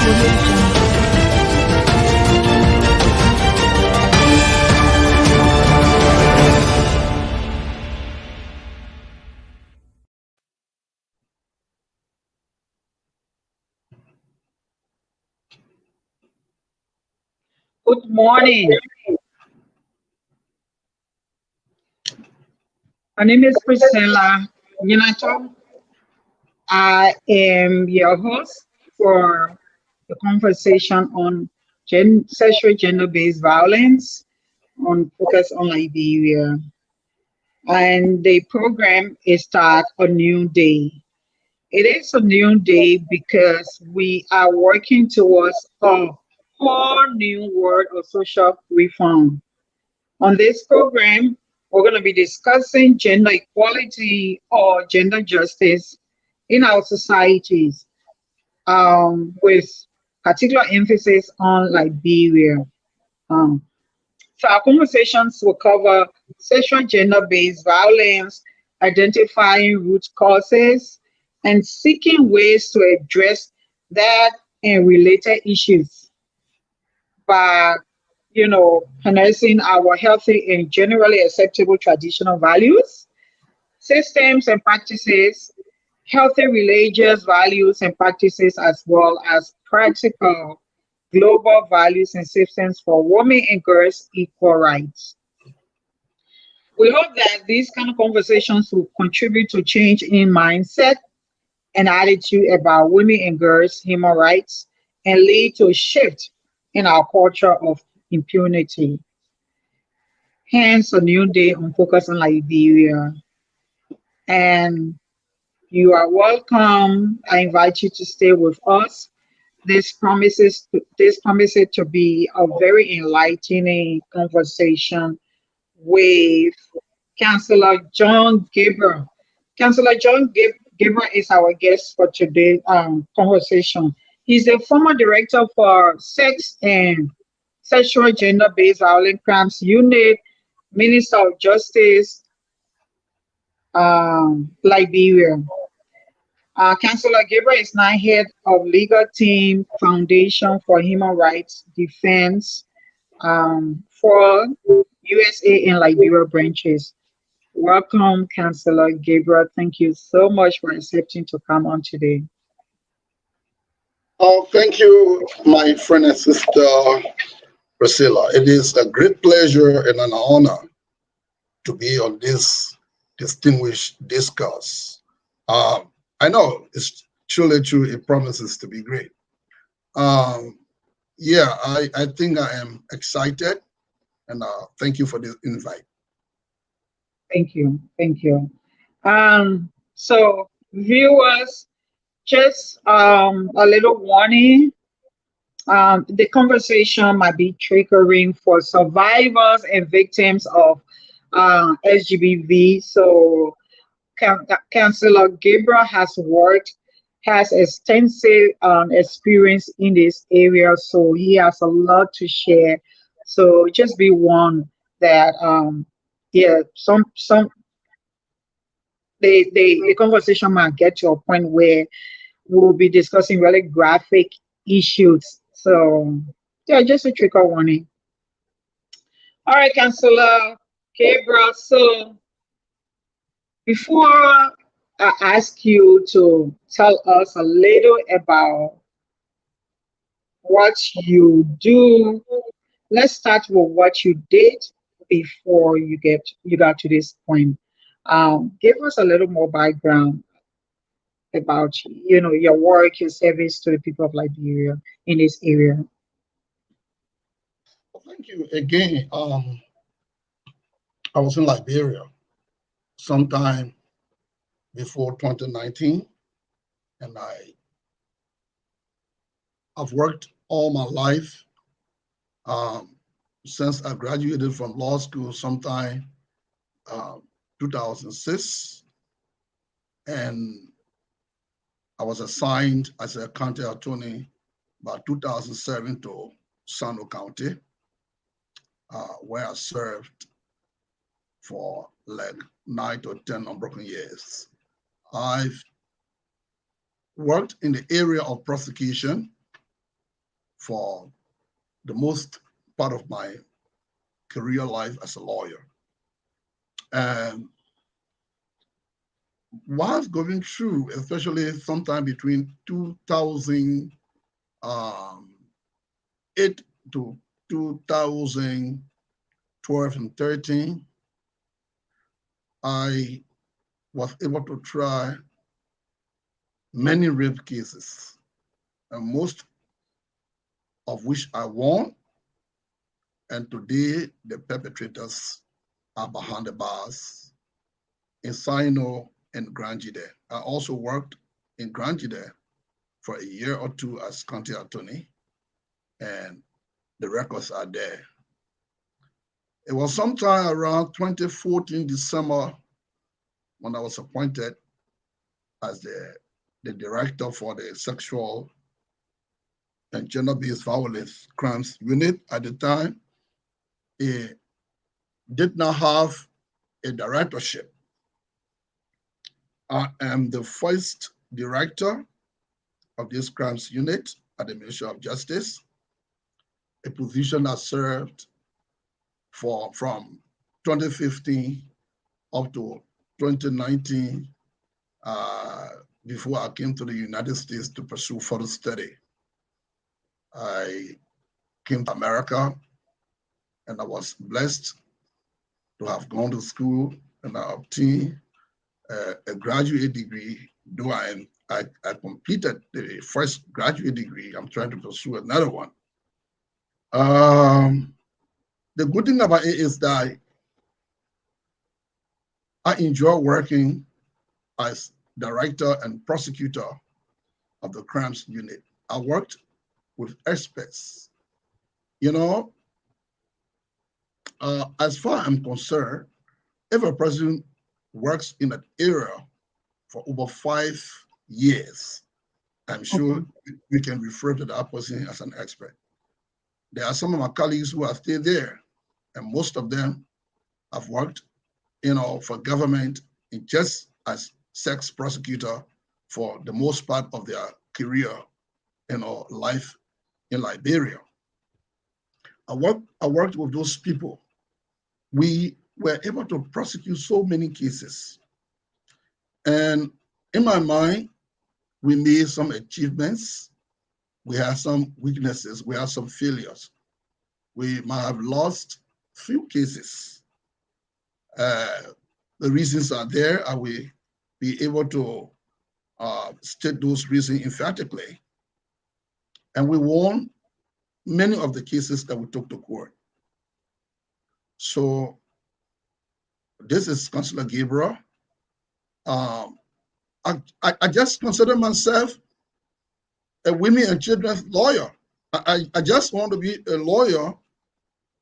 Good morning. My name is Priscilla Nyenator. I am your host for the conversation on sexual gender-based violence on Focus on Liberia. And the program is start a new day. It is a new day because we are working towards a whole new world of social reform. On this program, we're going to be discussing gender equality or gender justice in our societies, with particular emphasis on Liberia. Um, so our conversations will cover sexual gender-based violence, identifying root causes, and seeking ways to address that and related issues by, harnessing our healthy and generally acceptable traditional values, systems and practices, healthy religious values and practices, as well as practical global values and systems for women and girls' equal rights. We hope that these kind of conversations will contribute to change in mindset and attitude about women and girls' human rights and lead to a shift in our culture of impunity. Hence, a new day on Focus on Liberia. And you are welcome. I invite you to stay with us. This promises to be a very enlightening conversation with Councillor John Gabriel. Councillor Gabriel is our guest for today's conversation. He's the former director for Sex and Sexual Gender-Based Violent Crimes Unit, Minister of Justice, Liberia. Councillor Gabriel is now head of legal team Foundation for Human Rights Defense for USA and Liberia branches. Welcome, Councillor Gabriel. Thank you so much for accepting to come on today. Oh, thank you, my friend and sister Priscilla. It is a great pleasure and an honor to be on this distinguished discourse. I know it's truly true, it promises to be great. Yeah, I think I am excited, and thank you for this invite. Thank you. So viewers, just a little warning. The conversation might be triggering for survivors and victims of SGBV. So Councillor Gabriel has extensive experience in this area, so he has a lot to share. So just be warned that the conversation might get to a point where we'll be discussing really graphic issues. So yeah, just a trigger warning. All right, Councillor Gabriel. So before I ask you to tell us a little about what you do, let's start with what you did before you got to this point. Give us a little more background about your work, your service to the people of Liberia in this area. Well, thank you again. I was in Liberia sometime before 2019, and I've worked all my life since I graduated from law school sometime 2006, and I was assigned as a county attorney by 2007 to Sano County, where I served for like 9 to 10 unbroken years. I've worked in the area of prosecution for the most part of my career life as a lawyer. And whilst going through, especially sometime between 2008 to 2012 and 13, I was able to try many rape cases, and most of which I won. And today, the perpetrators are behind the bars in Sino and Grangide. I also worked in Grangide for a year or two as county attorney, and the records are there. It was sometime around 2014 December when I was appointed as the director for the sexual and gender-based violence crimes unit. At the time, it did not have a directorship. I am the first director of this crimes unit at the Ministry of Justice, a position I served from 2015 up to 2019, before I came to the United States to pursue further study. I came to America, and I was blessed to have gone to school, and I obtained a graduate degree. Though I completed the first graduate degree, I'm trying to pursue another one. The good thing about it is that I enjoy working as director and prosecutor of the crimes unit. I worked with experts. You know, as far as I'm concerned, if a person works in an area for over 5 years, I'm sure we can refer to that person as an expert. There are some of my colleagues who are still there, and most of them have worked, for government in just as sex prosecutor for the most part of their career, life in Liberia. I worked with those people. We were able to prosecute so many cases. And in my mind, we made some achievements. We had some weaknesses. We had some failures. We might have lost few cases. The reasons are there. I will be able to state those reasons emphatically. And we won many of the cases that we took to court. So this is Councillor Gabriel. I just consider myself a women and children's lawyer. I just want to be a lawyer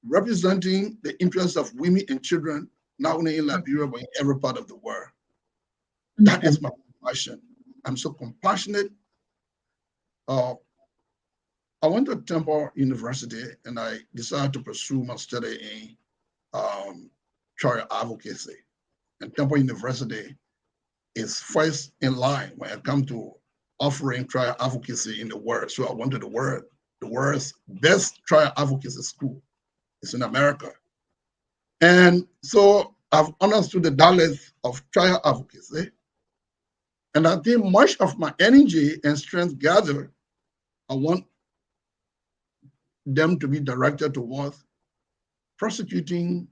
representing the interests of women and children, not only in Liberia, but in every part of the world. That is my passion. I'm so compassionate. I went to Temple University and I decided to pursue my study in trial advocacy. And Temple University is first in line when it comes to offering trial advocacy in the world. So I went to the world's best trial advocacy school. It's in America. And so I've understood the dollars of trial advocacy. And I think much of my energy and strength gathered, I want them to be directed towards prosecuting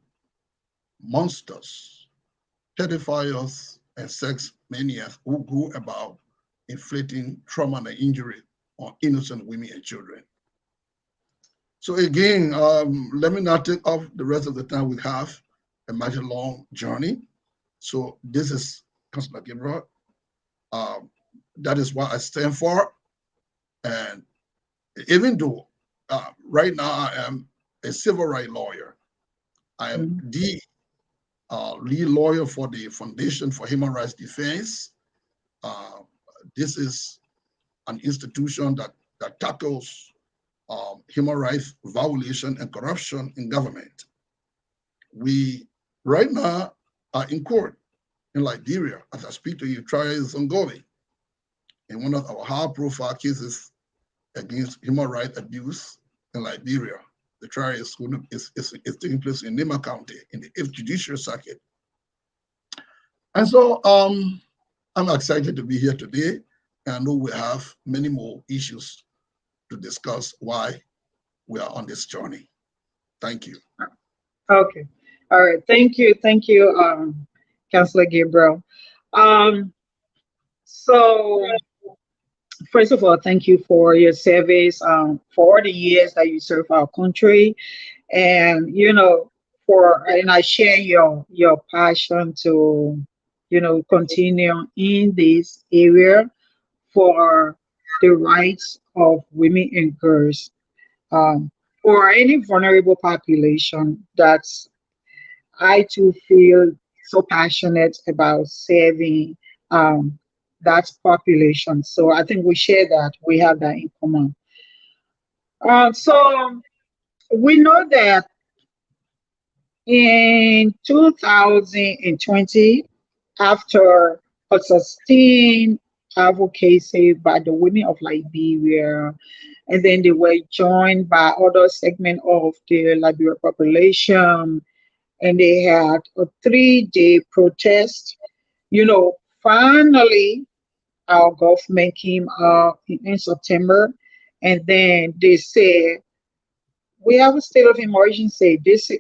monsters, pedophiles, and sex maniacs who go about inflicting trauma and injury on innocent women and children. So again, let me not take off the rest of the time we have, a much long journey. So this is Councillor Gabriel. That is what I stand for. And even though right now I am a civil rights lawyer, I am the lead lawyer for the Foundation for Human Rights Defense. This is an institution that tackles human rights violation and corruption in government. We right now are in court in Liberia. As I speak to you, trial is ongoing. In one of our high-profile cases against human rights abuse in Liberia. The trial is taking place in Nima County in the 8th Judicial Circuit. And so I'm excited to be here today. And I know we have many more issues to discuss why we are on this journey. Thank you. Okay. All right. Thank you, Councillor Gabriel. Um, so first of all, thank you for your service, for all the years that you serve our country, and and I share your passion to continue in this area for the rights of women and girls, um, for any vulnerable population. That's I too feel so passionate about serving um, that population. So I think we share that. We have that in common. So we know that in 2020, after a sustained advocacy by the women of Liberia, and then they were joined by other segments of the Liberia population, and they had a 3-day protest. Finally, our government came up in September, and then they said we have a state of emergency. This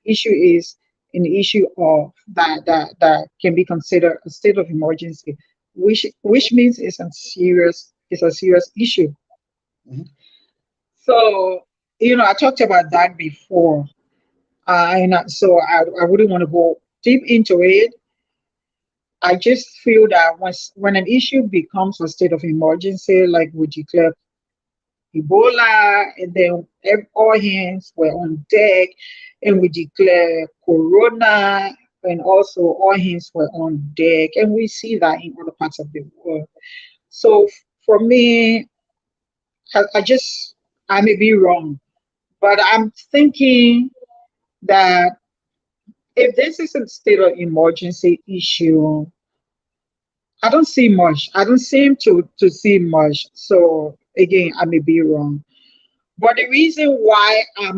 issue is an issue of that can be considered a state of emergency, which means it's a serious issue. Mhm. So I talked about that before, so I wouldn't want to go deep into it. I just feel that when an issue becomes a state of emergency, like we declare Ebola, and then all hands were on deck, and we declare Corona, and also all hands were on deck, and we see that in other parts of the world. So for me, I may be wrong, but I'm thinking that if this is a state of emergency issue, I don't see much. I don't seem to see much. So again, I may be wrong. But the reason why I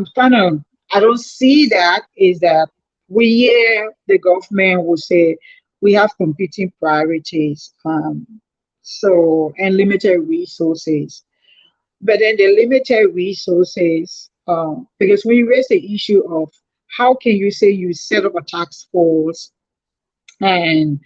don't see that is that we hear the government will say we have competing priorities, and limited resources. But then the limited resources, because when you raise the issue of how can you say you set up a task force and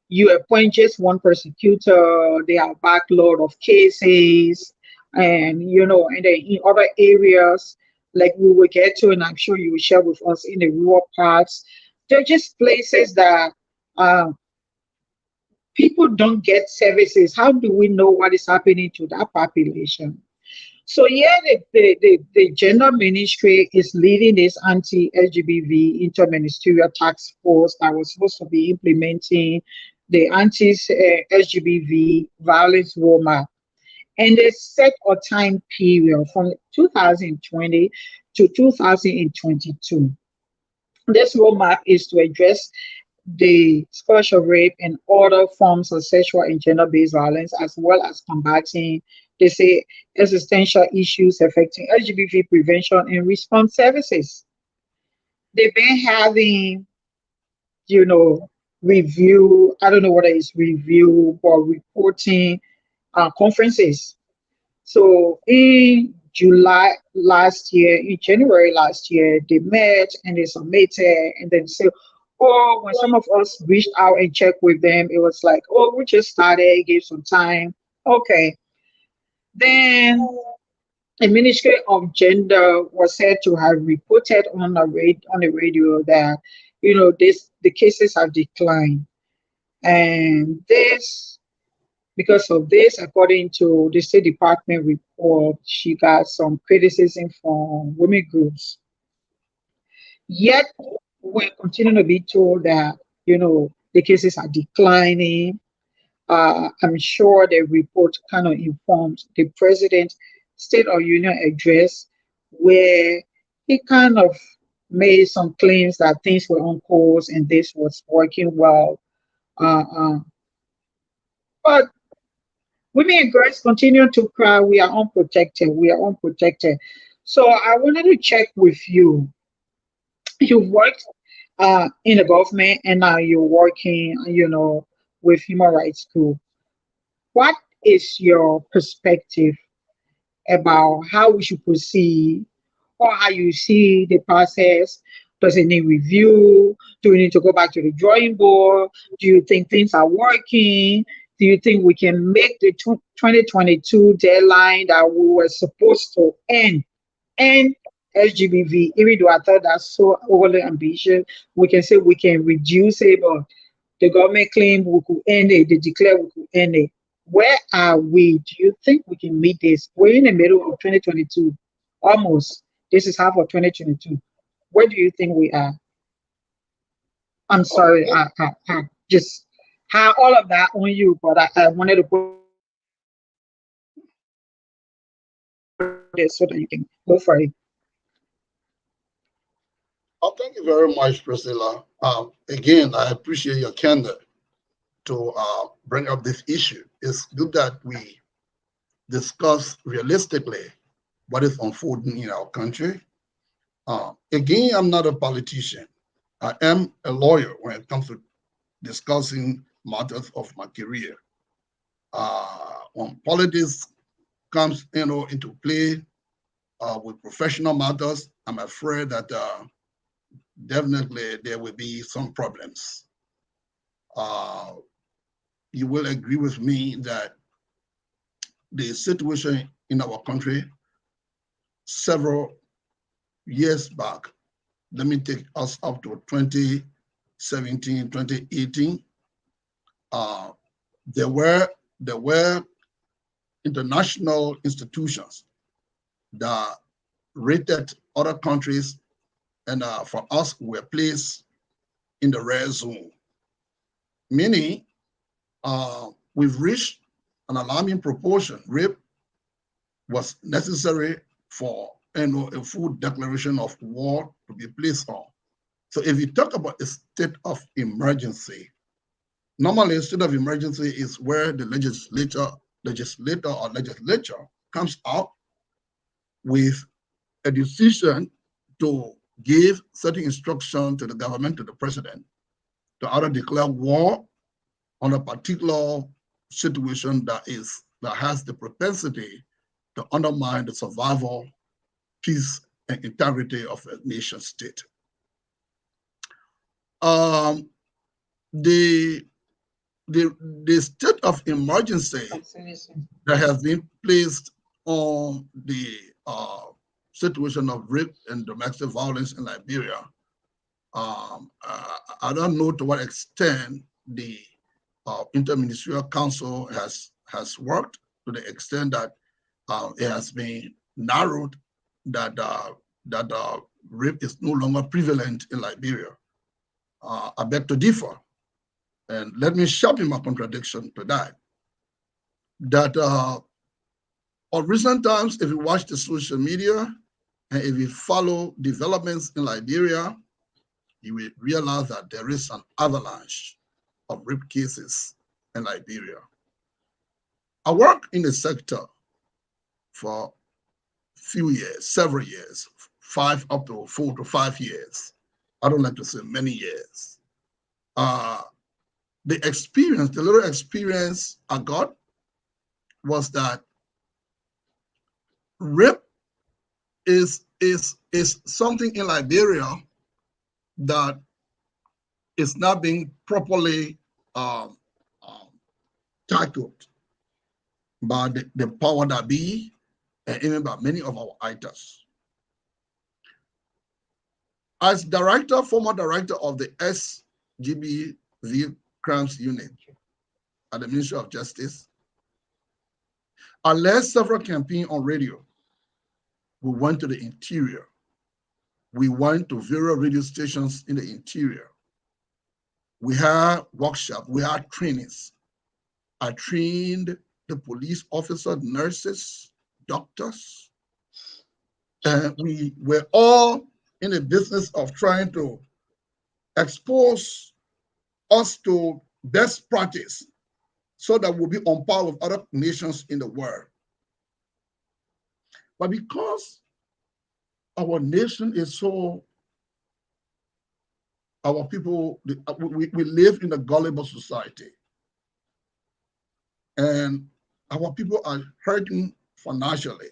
you appoint just one prosecutor, they have backlog of cases, and then in other areas, like we will get to, and I'm sure you will share with us in the rural parts, they're just places that uh, people don't get services. How do we know what is happening to that population? So yeah, the gender ministry is leading this anti-LGBTV interministerial task force that was supposed to be implementing the anti-LGBT violence roadmap. And they set a time period from 2020 to 2022. This roadmap is to address the scourge of rape and other forms of sexual and gender-based violence, as well as combating, they say, existential issues affecting LGBT prevention and response services. They've been having, you know, review, I don't know what it is, review or reporting conferences. So in January last year, they met and they submitted, and then say, oh, when some of us reached out and checked with them, it was like, oh, we just started, gave some time. Okay. Then the Ministry of Gender was said to have reported on the radio that, the cases have declined. And this because of this, according to the State Department report, she got some criticism from women groups. Yet, we're continuing to be told that, the cases are declining. I'm sure the report kind of informed the president's State of Union address, where he kind of made some claims that things were on course and this was working well. Uh, uh, but women and girls continue to cry. We are unprotected. We are unprotected. So I wanted to check with you. You worked in the government and now you're working, with human rights group. What is your perspective about how we should proceed or how you see the process? Does it need review? Do we need to go back to the drawing board? Do you think things are working? Do you think we can make the 2022 deadline that we were supposed to end SGBV? Even though I thought that's so overly ambitious, we can say we can reduce it, but the government claim we could end it, they declare we could end it. Where are we? Do you think we can meet this? We're in the middle of 2022, almost. This is half of 2022. Where do you think we are? I'm sorry, Okay. I just have all of that on you, but I wanted to put it so that you can go for it. Thank you very much, Priscilla. Again, I appreciate your candor to bring up this issue. It's good that we discuss realistically what is unfolding in our country. Again, I'm not a politician. I am a lawyer when it comes to discussing matters of my career. When politics comes, into play with professional matters, I'm afraid that definitely there will be some problems. Uh, you will agree with me that the situation in our country several years back, let me take us up to 2017, 2018, there were international institutions that rated other countries, and for us, we were placed in the red zone. Meaning, we've reached an alarming proportion. Rape was necessary for a full declaration of war to be placed on. So if you talk about a state of emergency, normally a state of emergency is where the legislator or legislature comes out with a decision to give certain instruction to the government, to the president, to either declare war on a particular situation that has the propensity to undermine the survival, peace, and integrity of a nation state. Um, the, the state of emergency that has been placed on the situation of rape and domestic violence in Liberia, I don't know to what extent the Interministerial Council has worked, to the extent that it has been narrowed that rape is no longer prevalent in Liberia. I beg to differ, and let me sharpen my contradiction to that. That of recent times, if you watch the social media and if you follow developments in Liberia, you will realize that there is an avalanche of rape cases in Liberia. I worked in the sector for few years, several years, 5 up to 4 to 5 years. I don't like to say many years. The experience, the little experience I got was that rape is something in Liberia that is not being properly um, tackled by the power that be, and even by many of our actors. As director, former director of the SGBV Crimes Unit at the Ministry of Justice, I led several campaigns on radio. We went to the interior. We went to various radio stations in the interior. We had workshops, we had trainings. I trained the police officers, nurses, doctors, and we were all in the business of trying to expose us to best practice so that we'll be on par with other nations in the world. But because our nation is so, our people, we live in a gullible society. And our people are hurting financially.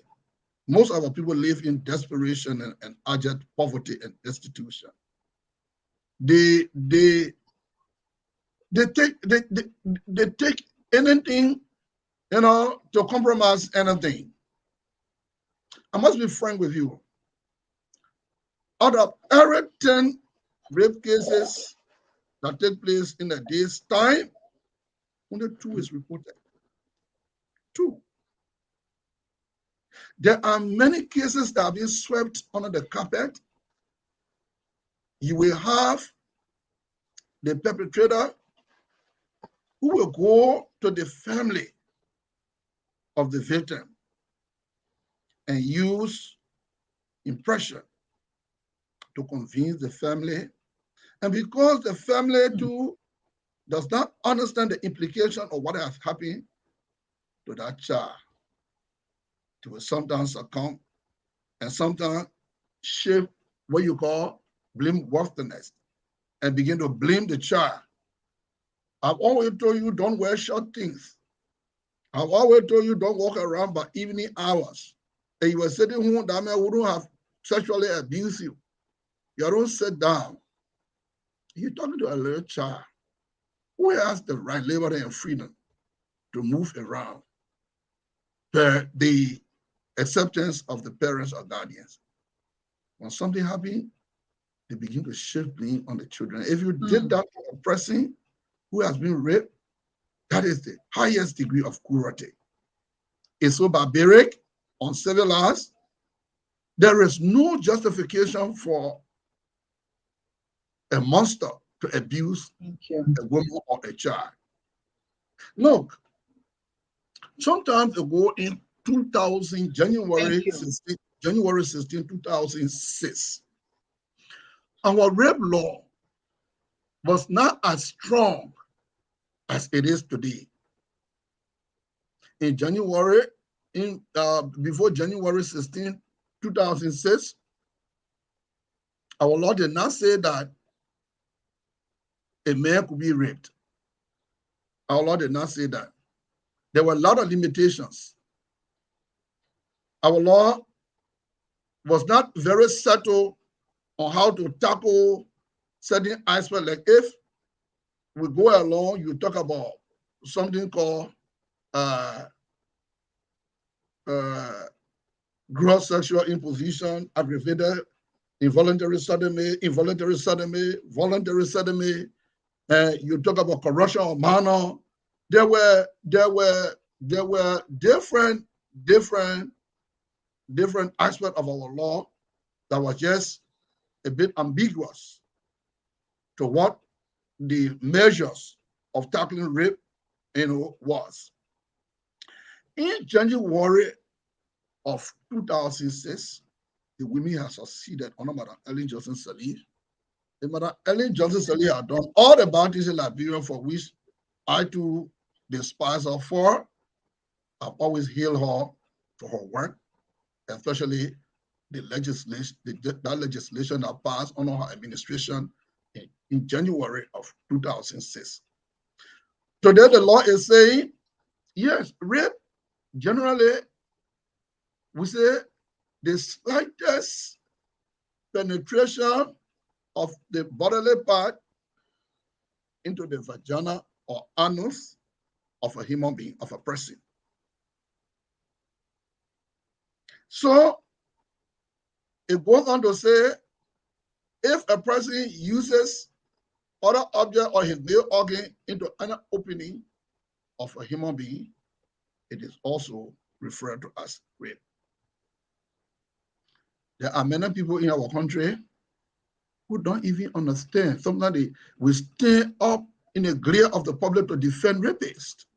Most of our people live in desperation and abject poverty and destitution. They take anything, to compromise anything. I must be frank with you. Out of every 10 rape cases that take place in a day's time, only 2 is reported. 2. There are many cases that have been swept under the carpet. You will have the perpetrator who will go to the family of the victim and use impression to convince the family. And because the family too does not understand the implication of what has happened to that child, they will sometimes succumb and sometimes shift what you call blame worthiness and begin to blame the child. I've always told you don't wear short things. I've always told you don't walk around by evening hours. And you were sitting home, that man wouldn't have sexually abused you. You don't sit down. You're talking to a little child who has the right, liberty, and freedom to move around per the acceptance of the parents or guardians. When something happens, they begin to shift blame on the children. If you did that to a person who has been raped, that is the highest degree of cruelty. It's so barbaric, uncivilized. There is no justification for a monster to abuse a woman or a child. Look, sometimes ago in 2000, January 16, 2006, our rape law was not as strong as it is today. In January, before January 16, 2006, our law did not say that a man could be raped. Our law did not say that. There were a lot of limitations. Our law was not very settled on how to tackle certain aspects. Like if we go along, you talk about something called gross sexual imposition, aggravated involuntary sodomy, voluntary sodomy. You talk about corruption of manner. There were different aspects of our law that was just a bit ambiguous to what the measures of tackling rape, was. In January of 2006, the women have succeeded under Madam Ellen Johnson Sirleaf. Madam Ellen Johnson Sirleaf had done all the bounties in Liberia, for which I too despise her for. I've always hailed her for her work, especially the legislation, that legislation that passed under her administration in January of 2006. Today, the law is saying, yes, rape, generally, we say the slightest penetration of the bodily part into the vagina or anus of a human being, of a person. So it goes on to say, if a person uses other object or his male organ into an opening of a human being, it is also referred to as rape. There are many people in our country who don't even understand. Sometimes we stand up in the glare of the public to defend rapists.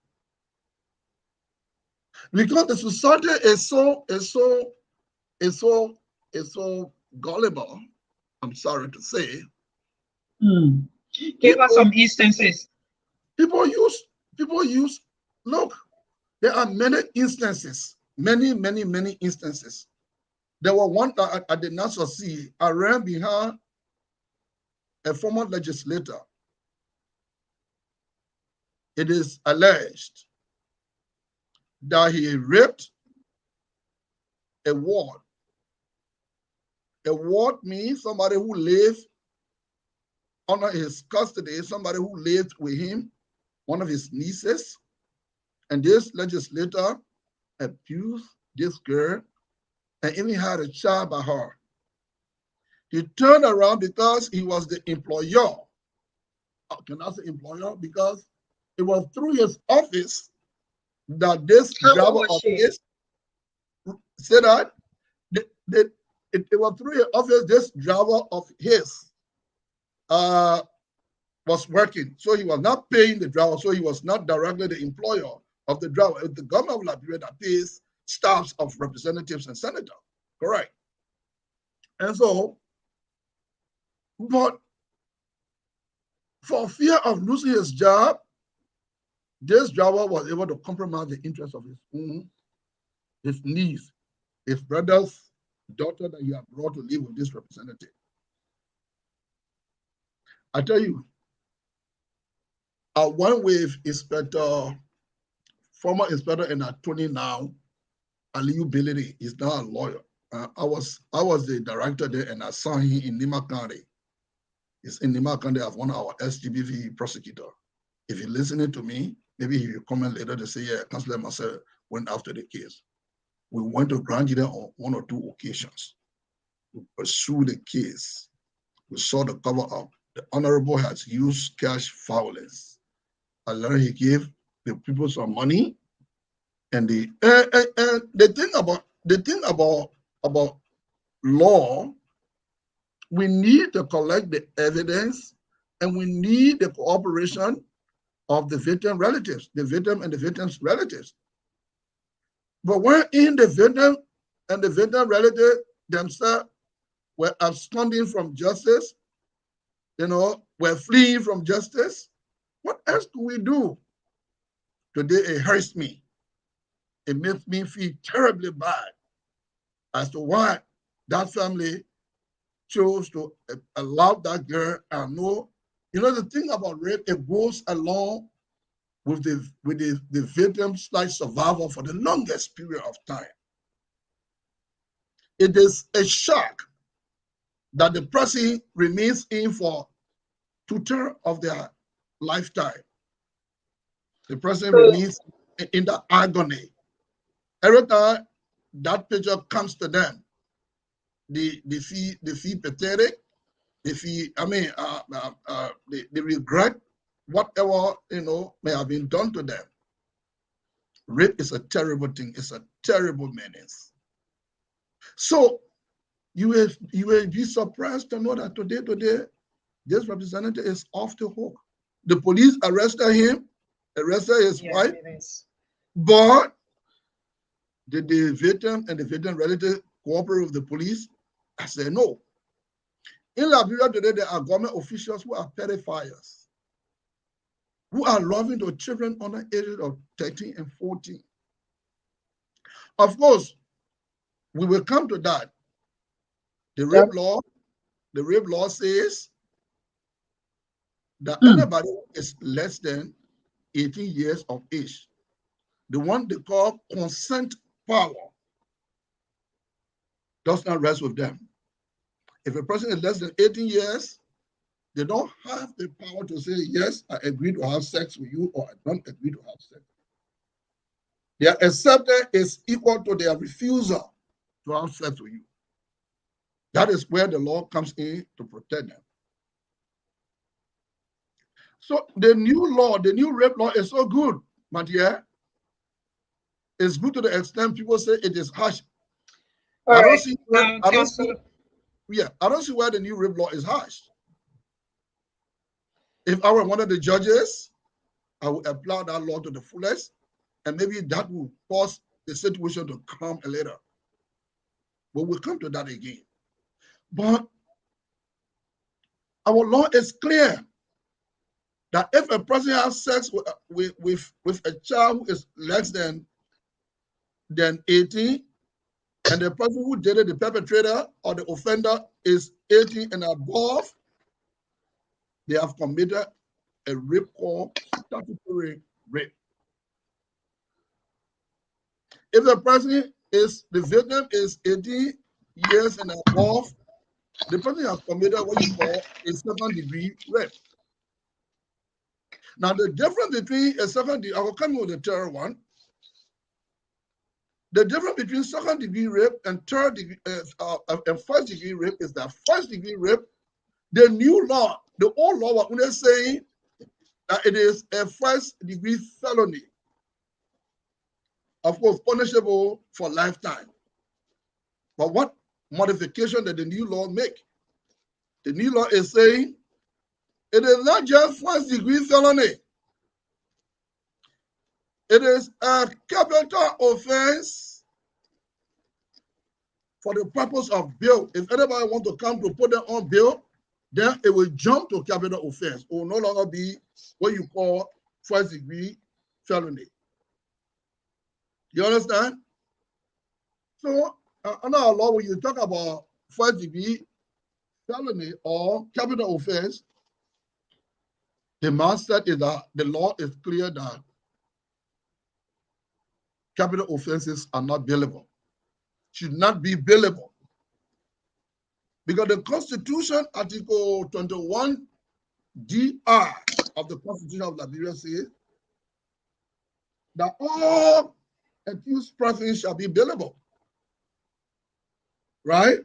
Because the society is so gullible, I'm sorry to say. Give us some instances. People use Look, there are many instances, many instances. There were one at the Nassau Sea. I ran behind a former legislator. It is alleged that he raped a ward. A ward means somebody who lived under his custody, somebody who lived with him, one of his nieces. And this legislator abused this girl and even had a child by her. He turned around because he was the employer. Can I say employer? Because it was through his office that this driver of his said that it was through his office this driver of his was working. So he was not paying the driver, so he was not directly the employer of the driver. It's the government of Liberia that pays staffs of representatives and senators. Correct. And so, but for fear of losing his job, this driver was able to compromise the interests of his niece, his brother's daughter that he had brought to live with this representative. I tell you, one with Inspector, former Inspector and attorney now, Aliyu Bilili, is now a lawyer. I was the director there, and I saw him in Nima County. He's in Nima County as one of our SGBV prosecutor. If you're listening to me, maybe he will comment later to say, yeah, Councillor Marcel went after the case. We went to Grand Jury on one or two occasions. We pursued the case. We saw the cover up. The Honorable has used cash violence. I learned he gave the people some money, and the thing about law, we need to collect the evidence, and we need the cooperation of the victim relatives, the victim and the victim's relatives. But when in the victim and the victim relative themselves were absconding from justice, were fleeing from justice, what else do we do? Today it hurts me. It makes me feel terribly bad as to why that family chose to allow that girl. And know, the thing about rape, it goes along with the victim's like survival for the longest period of time. It is a shock that the person remains in for 2/3 of their lifetime. The person remains in that agony. Every time that picture comes to them, they feel pathetic. They feel, they regret whatever may have been done to them. Rape is a terrible thing. It's a terrible menace. So you will be surprised to know that today, this representative is off the hook. The police arrested him, arrested his wife, but did the victim and the victim relative cooperate with the police? I said no. In Liberia today, there are government officials who are pedophiles, who are loving the children under ages of 13 and 14. Of course, we will come to that. The rape law says that anybody who is less than 18 years of age, the one they call consent power, does not rest with them. If a person is less than 18 years, they don't have the power to say, yes, I agree to have sex with you, or I don't agree to have sex. Their acceptance is equal to their refusal to have sex with you. That is where the law comes in to protect them. So the new law, the new rape law is so good, my dear. It's good to the extent people say it is harsh. I don't see where the new rape law is harsh. If I were one of the judges, I would apply that law to the fullest, and maybe that will cause the situation to calm a little. But we'll come to that again. But our law is clear. that if a person has sex with a child who is less than 18, and the person who dated the perpetrator or the offender is 18 and above, they have committed a rape called statutory rape. If the victim is 18 years and above, the person has committed what you call a second-degree rape. Now, the difference between a second-degree, I will come with the third one. The difference between second-degree rape and first-degree rape is that first-degree rape, the new law, the old law was saying that it is a first-degree felony, of course, punishable for lifetime. But what modification did the new law make? The new law is saying it is not just first-degree felony. It is a capital offense for the purpose of bail. If anybody wants to come to put them on bail, then it will jump to capital offense. It will no longer be what you call first-degree felony. You understand? So, under our law, when you talk about first-degree felony or capital offense, the mindset is that the law is clear that capital offenses are not bailable, should not be bailable. Because the Constitution, Article 21 DR of the Constitution of Liberia says that all accused persons shall be bailable, right?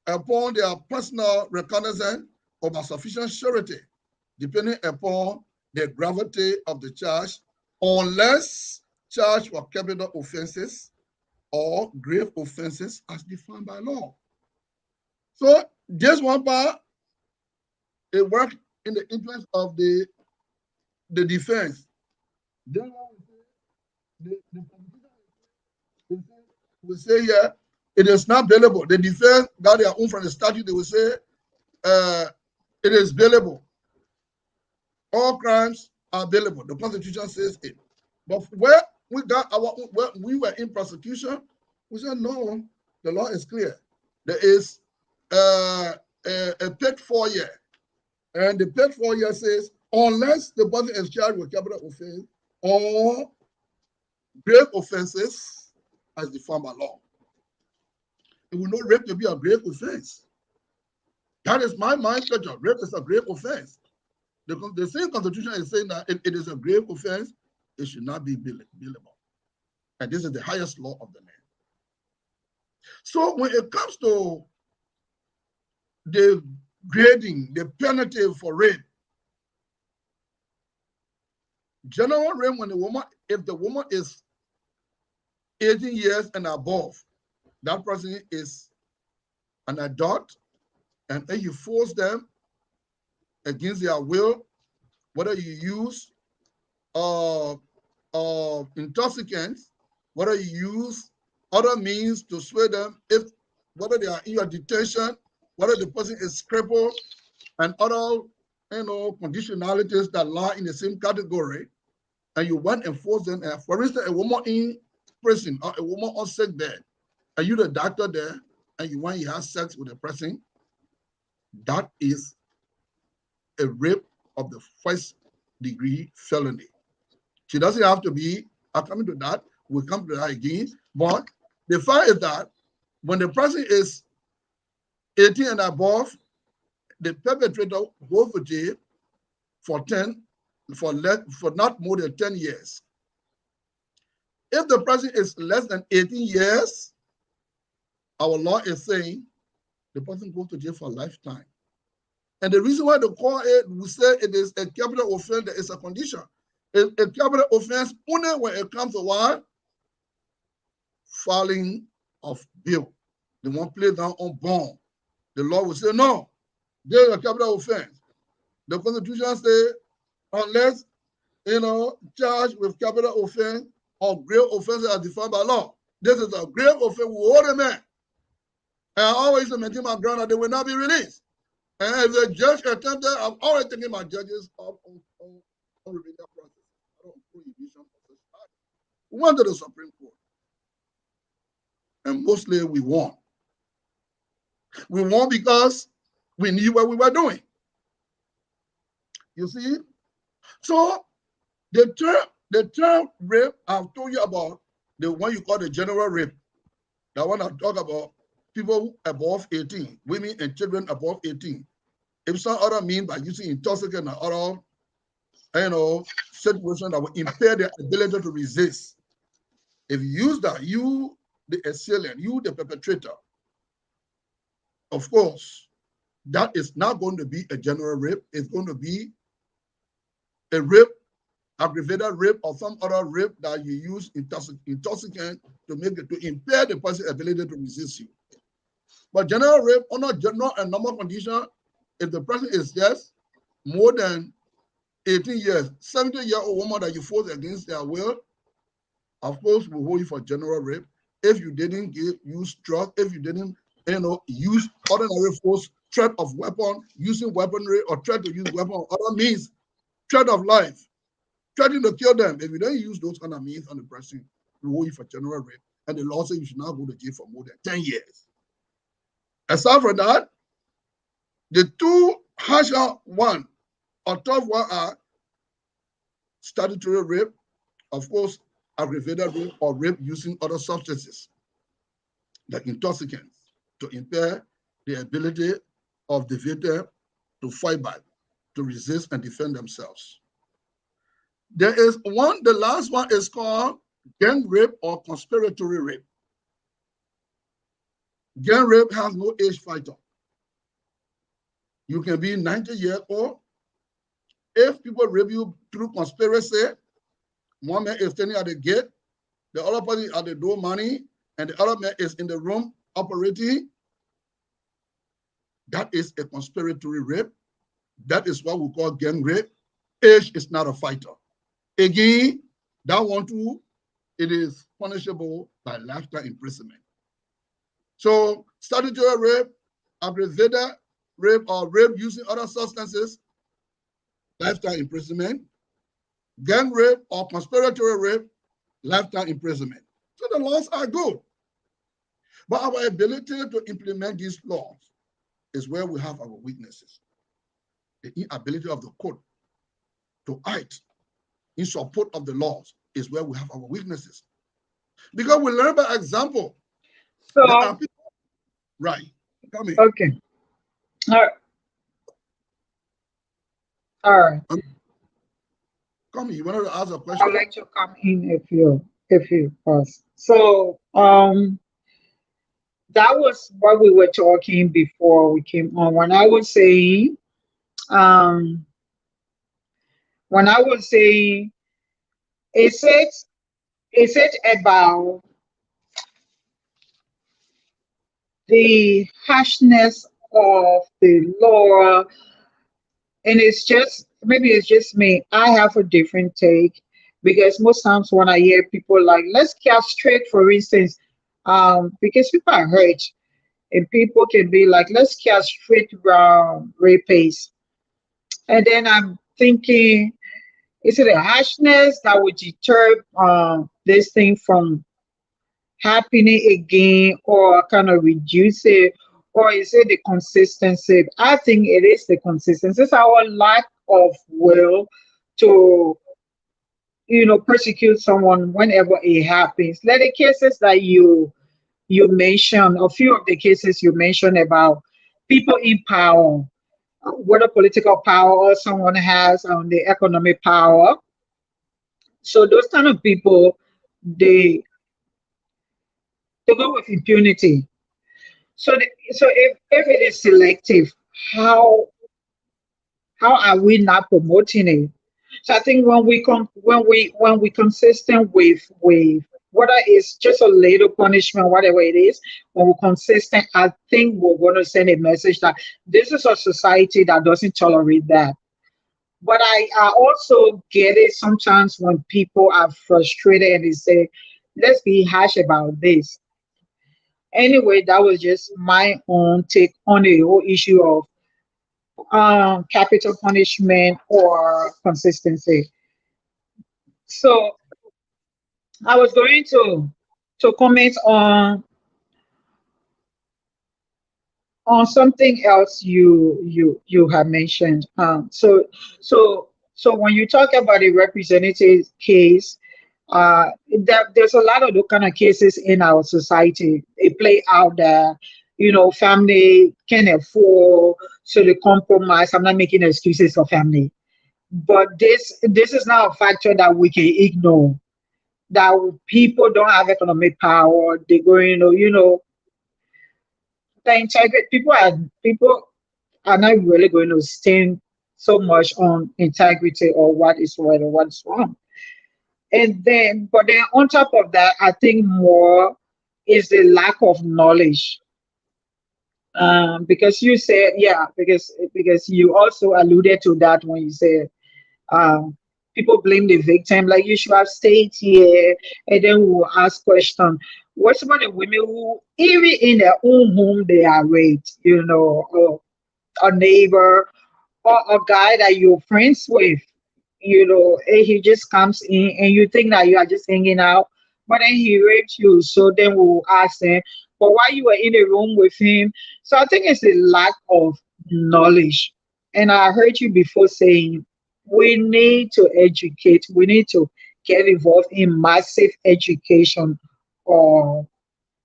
Upon their personal recognizance of a sufficient surety, depending upon the gravity of the charge, unless charged for capital offenses or grave offenses as defined by law. So this one part, it works in the interest of the defense. Then we say here, it is not bailable. The defense got their own from the statute. They will say it is bailable. All crimes are bailable. The Constitution says it. But where we were in prosecution, we said no, the law is clear. There is a paid 4 year, and the paid 4 year says unless the person is charged with capital offense or grave offenses as defined by law. It will not rape to be a grave offense. That is my mindset. Rape is a grave offense. The same Constitution is saying that if it is a grave offense, it should not be bailable. And this is the highest law of the land. So when it comes to the grading, the penalty for rape, general rape, if the woman is 18 years and above, that person is an adult, and if you force them against their will, whether you use intoxicants, whether you use other means to sway them, whether they are in your detention, whether the person is crippled, and other conditionalities that lie in the same category, and you went and force them. For instance, a woman in prison or a woman on sick bed, and you the doctor there, and you want you have sex with a person, that is a rape of the first-degree felony. She doesn't have to be, I'm coming to that, we'll come to that again, but the fact is that when the person is 18 and above, the perpetrator goes to jail for not more than 10 years. If the person is less than 18 years, our law is saying the person goes to jail for a lifetime. And the reason why the court will say it is a capital offense, there is a condition. It's a capital offense only when it comes to what? Filing of bill. They won't play down on bond. The law will say, no, there is a capital offense. The Constitution says, unless, charged with capital offense or grave offenses as defined by law. This is a grave offense. We hold a man. And I always maintain my ground that they will not be released. And if the judge attempted, I'm already thinking my judges on remedial process. I don't prohibition of such matter. We went to the Supreme Court. And mostly we won. We won because we knew what we were doing. You see? So the term rape, I've told you about the one you call the general rape. That one I talk about people above 18, women and children above 18. If some other mean by using intoxicant and other, situation that will impair their ability to resist. If you use that, you, the assailant, you, the perpetrator, of course, that is not going to be a general rape. It's going to be a rape, aggravated rape, or some other rape that you use intoxicant to make it to impair the person's ability to resist you. But general rape, under general and normal condition, if the person is just more than 18 years, 70-year-old woman that you force against their will, of course, we'll hold you for general rape. If you didn't use drugs, if you didn't, use ordinary force, threat of weapon, using weaponry, or threat to use weapon, or other means, threat of life, threatening to kill them. If you don't use those kind of means on the person, we'll hold you for general rape. And the law says you should not go to jail for more than 10 years. Aside from that, the two harsher one or tough one are statutory rape, of course, aggravated rape, or rape using other substances like intoxicants to impair the ability of the victim to fight back, to resist and defend themselves. There is one, the last one is called gang rape or conspiratory rape. Gang rape has no age factor. You can be 90 years old. If people rape you through conspiracy, one man is standing at the gate, the other person at the door money, and the other man is in the room operating. That is a conspiratory rape. That is what we call gang rape. Age is not a factor. Again, that one too, it is punishable by lifetime imprisonment. So statutory rape, aggravated rape, or rape using other substances, lifetime imprisonment. Gang rape or conspiratory rape, lifetime imprisonment. So the laws are good. But our ability to implement these laws is where we have our weaknesses. The inability of the court to act in support of the laws is where we have our weaknesses. Because we learn by example. So, there are people, right? Come in. okay. All right. All right. Come in. You wanted to ask a question? I'd like to come in if you pause. So, that was what we were talking before we came on. Um, when I was saying, is it about the harshness of the law? And maybe it's just me. I have a different take because most times when I hear people like, let's castrate, for instance, because people are hurt and people can be like, let's castrate rapists. And then I'm thinking, is it a harshness that would deter this thing from happening again or kind of reduce it? Or is it the consistency? I think it is the consistency. It's our lack of will to, persecute someone whenever it happens. Like the cases that you mentioned, a few of the cases you mentioned about people in power, whether political power or someone has the economic power. So those kind of people, they go with impunity. So if it is selective, how how are we not promoting it? So I think when we consistent with whether it's just a little punishment, whatever it is, when we're consistent, I think we're going to send a message that this is a society that doesn't tolerate that. But I also get it sometimes when people are frustrated and they say, let's be harsh about this. Anyway, that was just my own take on the whole issue of capital punishment or consistency. So I was going to comment on something else you have mentioned. So when you talk about a representative case, there's a lot of those kind of cases in our society. They play out there, family can afford, so they compromise. I'm not making excuses for family, but this is not a factor that we can ignore. That people don't have economic power. They go, the integrity people are not really going to stand so much on integrity or what is right or what's wrong. And then, but then on top of that, I think more is the lack of knowledge. Because you said, yeah, because you also alluded to that when you said um, people blame the victim, like you should have stayed here, and then we'll ask questions. What about the women who, even in their own home, they are raped, or a neighbor or a guy that you're friends with, and he just comes in and you think that you are just hanging out, but then he rapes you. So then we'll ask him, but why you were in the room with him? So I think it's a lack of knowledge. And I heard you before saying we need to educate, we need to get involved in massive education or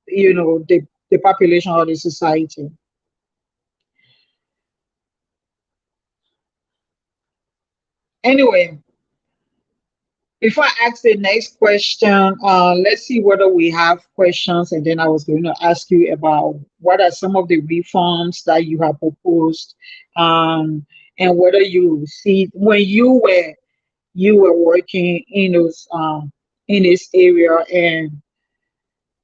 the population or the society. Anyway, before I ask the next question, let's see whether we have questions. And then I was going to ask you about what are some of the reforms that you have proposed, and whether you see when you were working in this area,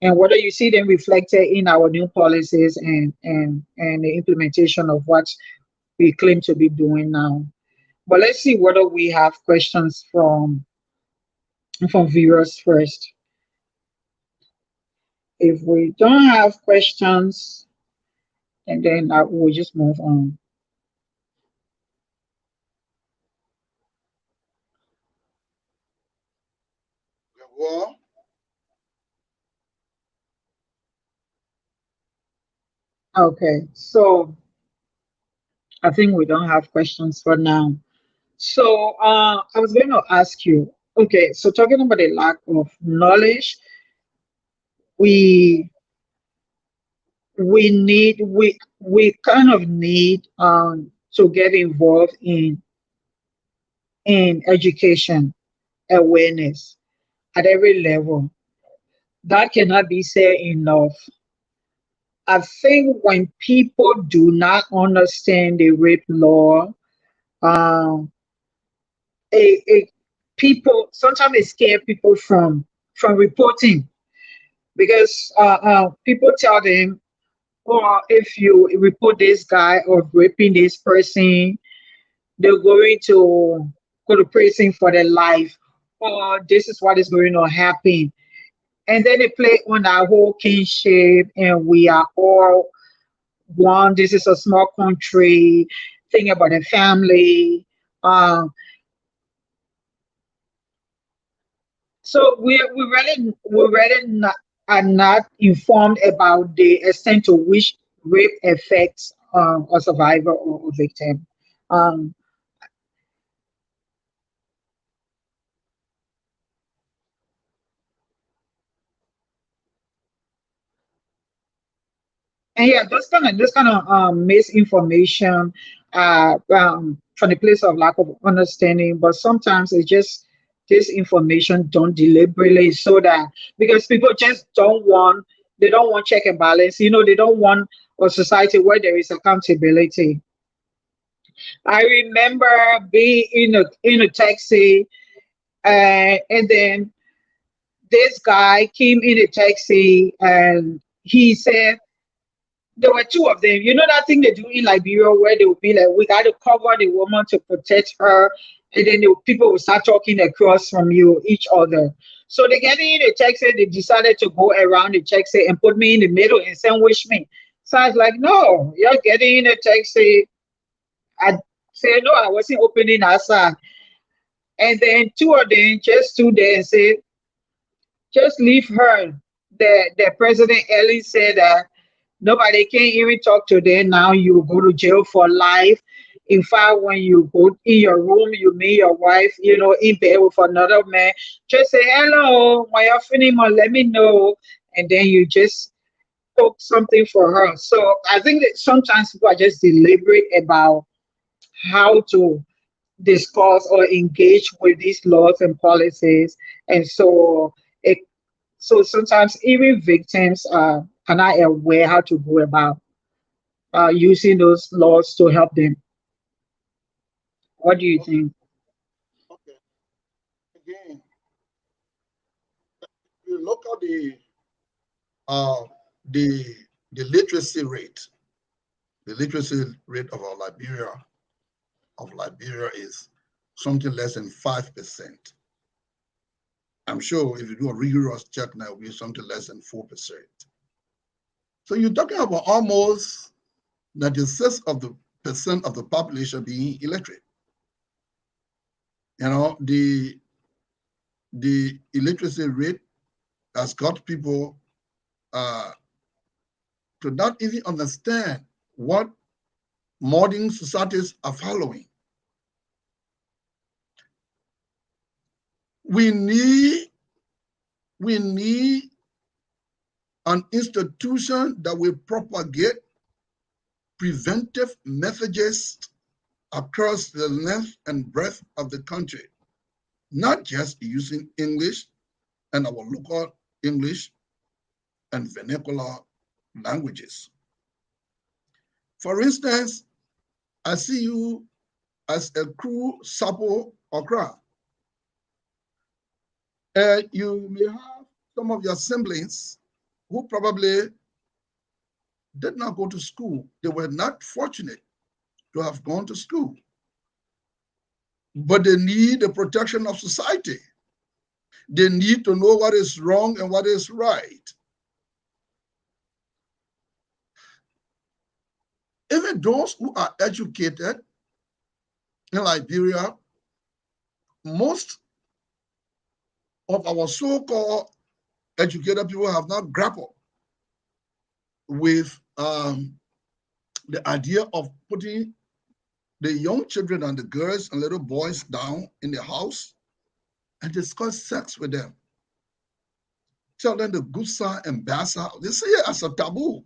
and whether you see them reflected in our new policies and the implementation of what we claim to be doing now. But let's see whether we have questions from viewers first. If we don't have questions, and then we'll just move on. Well, Okay, so I think we don't have questions for now. So I was going to ask you, okay, so talking about the lack of knowledge, we we kind of need to get involved in education awareness at every level. That cannot be said enough. I think when people do not understand the rape law, um, it people sometimes it scare people from reporting, because people tell them, or if you report this guy or raping this person, they're going to go to prison for their life, or this is what is going to happen. And then they play on our whole kinship, and we are all one. This is a small country. Think about the family. Um, so we really not, are not informed about the extent to which rape affects a survivor or a victim. Um, And yeah, this kind of misinformation from the place of lack of understanding, but sometimes it's just this information don't deliberately, so that because people just don't want check and balance, they don't want a society where there is accountability. I remember being in a taxi, and then this guy came in a taxi and he said, there were two of them. You know that thing they do in Liberia where they will be like, we got to cover the woman to protect her. And then people will start talking across from each other. So they get in the taxi, they decided to go around the taxi and put me in the middle and sandwich me. So I was like, no, you're getting in a taxi. I said, no, I wasn't opening outside. And then two of them just stood there and said, just leave her. The President Ellen said that nobody can even talk to them now. You will go to jail for life. In fact, when you go in your room, you meet your wife, in bed with another man. Just say hello. When you're finished, let me know. And then you just cook something for her. So I think that sometimes people are just deliberate about how to discuss or engage with these laws and policies. And it so sometimes even victims are not aware how to go about using those laws to help them. What do you Okay. think? Okay. Again, you look at uh, the the literacy rate. The literacy rate of Liberia is something less than 5%. I'm sure if you do a rigorous check now, it'll be something less than 4%. So you're talking about almost 96% of the population being illiterate. The illiteracy rate has got people uh, to not even understand what modern societies are following. We need an institution that will propagate preventive messages across the length and breadth of the country, not just using English and our local English and vernacular languages. For instance, I see you as a crew Sapo Okra. You may have some of your siblings who probably did not go to school. They were not fortunate to have gone to school, but they need the protection of society. They need to know what is wrong and what is right. Even those who are educated in Liberia, most of our so-called educated people have not grappled with the idea of putting the young children and the girls and little boys down in the house and discuss sex with them. Tell them the good side and bad side. They see it as a taboo.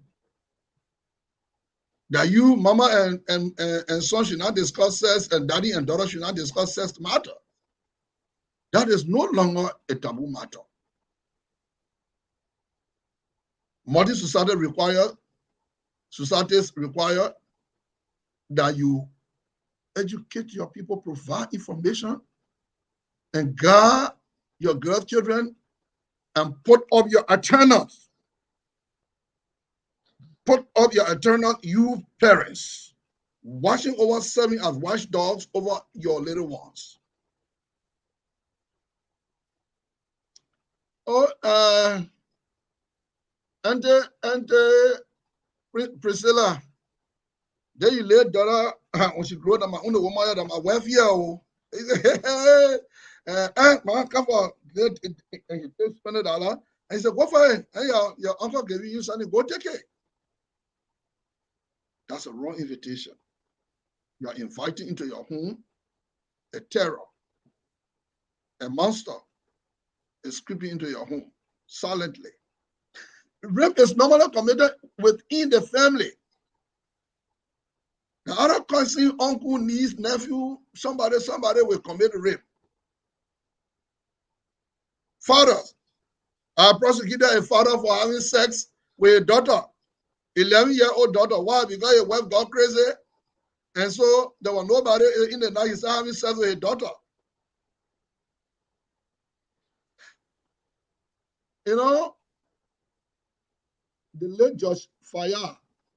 That you, mama and son should not discuss sex, and daddy and daughter should not discuss sex matter. That is no longer a taboo matter. Modern societies require that you educate your people, provide information, and guard your grandchildren and put up your antennas. Put up your antennas, you parents, watching over, serving as watchdogs over your little ones. Oh, and Priscilla, then you lay daughter when she grew up, my own woman, that my wife here. He said, man, come on, spend $1. And he said, go for it. Hey, your uncle gave you something, go take it. That's a wrong invitation. You are inviting into your home a terror, a monster is creeping into your home silently. Rape is normally committed within the family. The other cousin, uncle, niece, nephew, somebody will commit rape. Fathers are prosecuted a father for having sex with a daughter, 11-year-old daughter. Why? Because his wife got crazy, and so there was nobody in the night. He started having sex with his daughter. You know, the late Judge Fire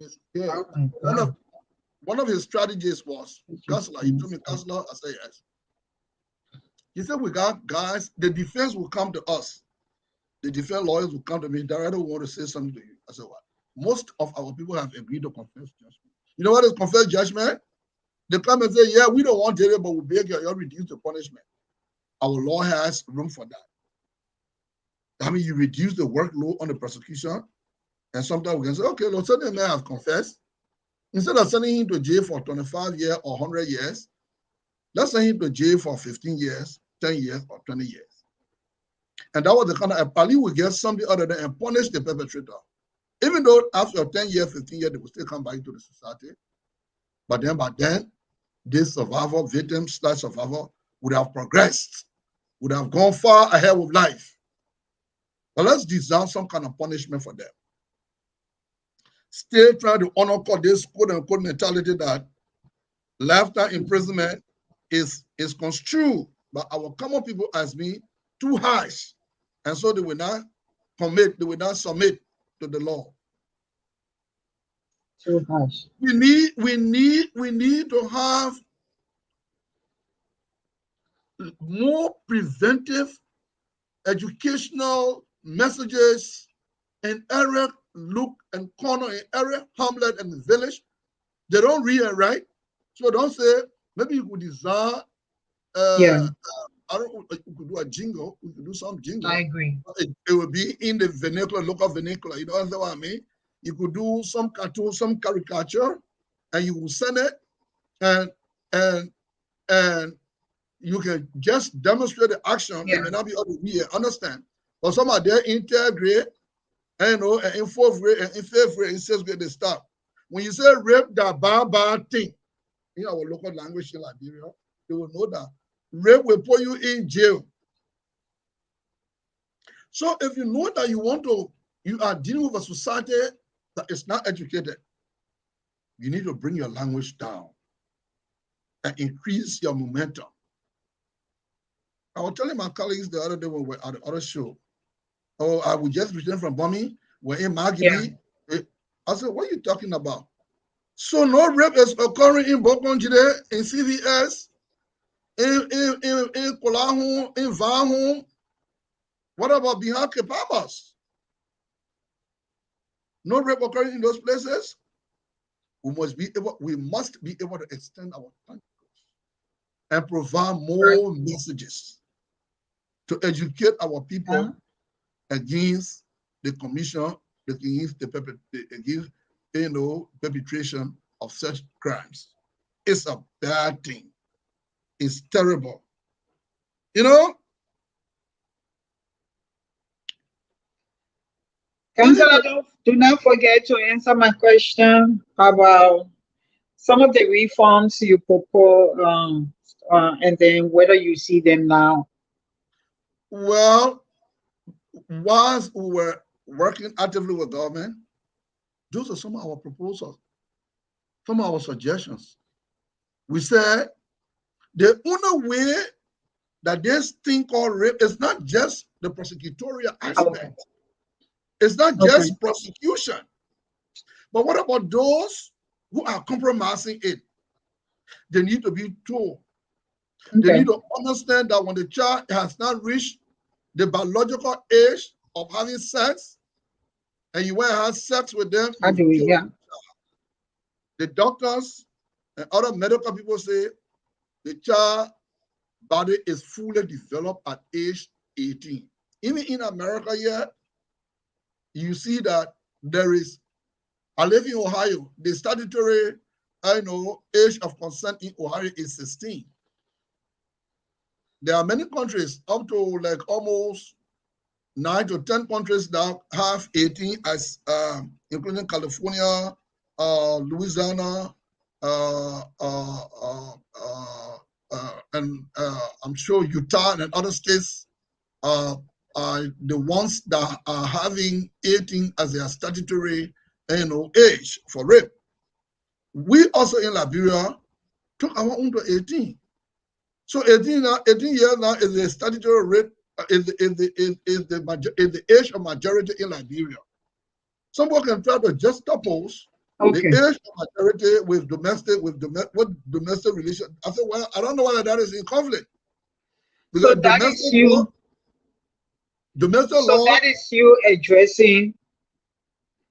is here. Oh One of his strategies was Cllr. He told me Cllr. I said yes. He said we got guys. The defense will come to us. The defense lawyers will come to me. Director will want to say something to you. I said what? Most of our people have agreed to confess judgment. You know what is confess judgment? They come and say, yeah, we don't want it, but we'll beg you, you reduce the punishment. Our law has room for that. I mean, you reduce the workload on the prosecution, and sometimes we can say, okay, let's say the man has confessed. Instead of sending him to jail for 25 years or 100 years, let's send him to jail for 15 years, 10 years, or 20 years. And that was the kind of appellee will get something other than and punish the perpetrator. Even though after 10 years, 15 years, they will still come back to the society. But then by then, this survivor, victim / survivor would have progressed, would have gone far ahead with life. But let's design some kind of punishment for them. Still trying to honor this quote-unquote mentality that lifetime imprisonment is construed by our common people as being too harsh. And so they will not commit, they will not submit to the law. Too harsh. We need to have more preventive educational messages in every look and corner, in every hamlet and village. They don't read and write. So don't say, maybe you could design, I don't know, we could do a jingle, we could do some jingle. I agree. It would be in the vernacular, local vernacular, you know what I mean? You could do some cartoon, some caricature, and you will send it, and you can just demonstrate the action. It may not be all the way, understand? But some are there in third grade, and in fourth grade, and in fifth grade, in sixth grade, they stop. When you say rape, that bad thing, in our local language in Liberia, they will know that rape will put you in jail. So if you know that you are dealing with a society that is not educated, you need to bring your language down and increase your momentum. I was telling my colleagues the other day when we were at the other show, I would just return from bombing, we're in Maggie. I said, what are you talking about? So no rape is occurring in Bokon today, in CVS, in Cllr, in Vahum. What about behind Kepabas? No rape occurring in those places. We must be able to extend our tentacles and provide more messages to educate our people against the commission, against perpetration of such crimes. It's a bad thing. It's terrible. You know? Councillor, do not forget to answer my question about some of the reforms you propose, and then whether you see them now. Well, whilst we were working actively with government, those are some of our proposals, some of our suggestions. We said the only way that this thing called rape is not just the prosecutorial aspect. It's not just prosecution. But what about those who are compromising it? They need to be told. They need to understand that when the child has not reached the biological age of having sex, and you want to have sex with them, the doctors and other medical people say the child body is fully developed at age 18. Even in America here, you see that there is, I live in Ohio, the statutory age of consent in Ohio is 16. There are many countries, up to like almost 9 to 10 countries that have 18, as including California, Louisiana, and I'm sure Utah and other states are the ones that are having 18 as their statutory age for rape. We also in Liberia took our own to 18. So 18 years now is the statutory rape, is the age of majority in Liberia. Someone can try to juxtapose the age of majority with domestic relations. I said, well, I don't know whether that is in conflict. Because so that is you. Domestic so law. That is you addressing.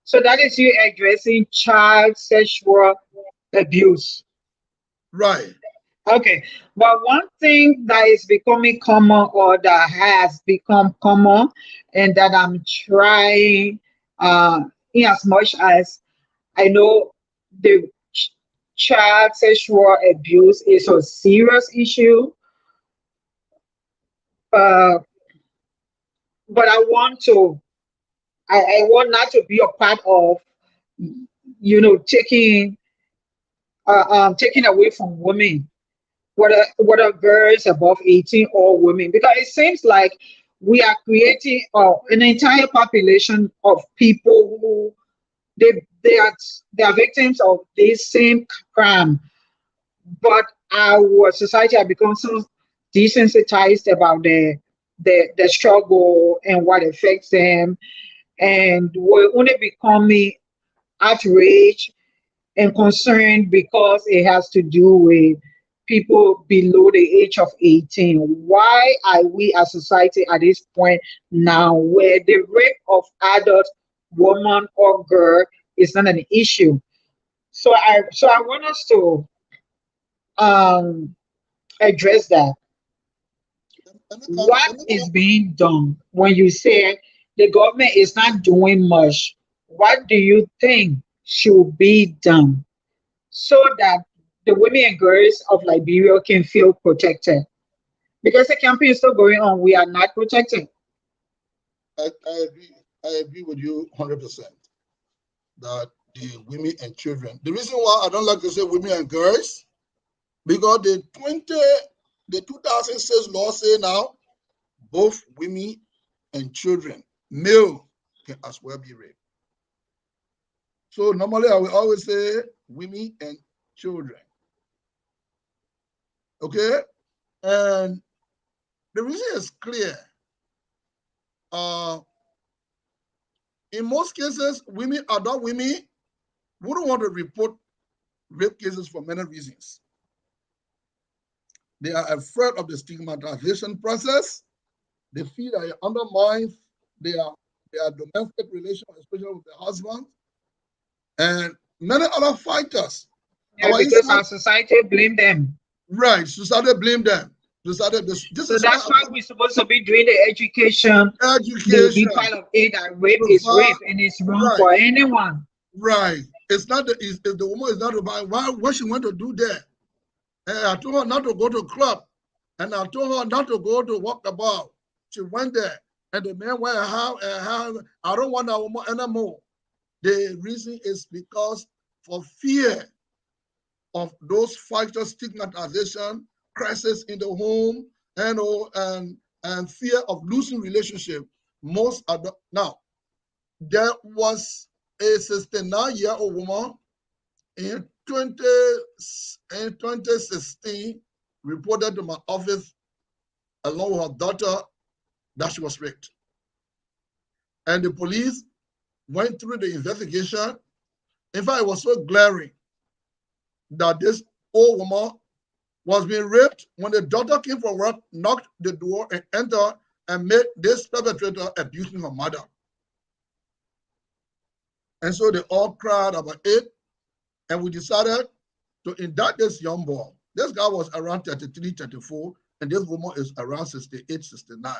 So that is you addressing child sexual abuse. Right. Okay, but one thing that is becoming common or that has become common and that I'm trying, in as much as I know the child sexual abuse is a serious issue, uh, but I want not to be a part of, taking, taking away from women, whether girls above 18 or women, because it seems like we are creating an entire population of people who they are victims of this same crime, but our society has become so desensitized about the struggle and what affects them, and we're only becoming outraged and concerned because it has to do with people below the age of 18. Why are we as society at this point now where the rape of adult woman or girl is not an issue? So I want us to um address that. What Let me is come. being done when you say the government is not doing much? What do you think should be done so that the women and girls of Liberia can feel protected? Because the campaign is still going on, we are not protected. I agree. I agree with you 100% that the women and children. The reason why I don't like to say women and girls, because the 2006 law say now both women and children, male, can as well be raped. So normally I will always say women and children. Okay? And the reason is clear. Uh, in most cases, women, adult women, wouldn't want to report rape cases for many reasons. They are afraid of the stigmatization process. They feel that it undermines their, their domestic relation, especially with their husband, and many other fighters. Yeah, Our because inside, our society blame them. right, society blame them. Society, this So is why that's why we're supposed to be doing the education. They will be education part of it that rape is provide, rape and it's wrong right, for anyone. right. It's not if the woman is not about what she want to do there. And I told her not to go to club, and I told her not to go to walk about. She went there, and the man went I don't want that woman anymore. The reason is because for fear of those factors, stigmatization, crisis in the home, and fear of losing relationship. Most are now. There was a 69-year-old woman in 20 in 2016 reported to my office along with her daughter that she was raped. And the police went through the investigation. In fact, it was so glaring that this old woman was being raped when the daughter came from work, knocked the door and entered and made this perpetrator abusing her mother. And so they all cried about it. And we decided to indict this young boy. This guy was around 33, 34, and this woman is around 68, 69.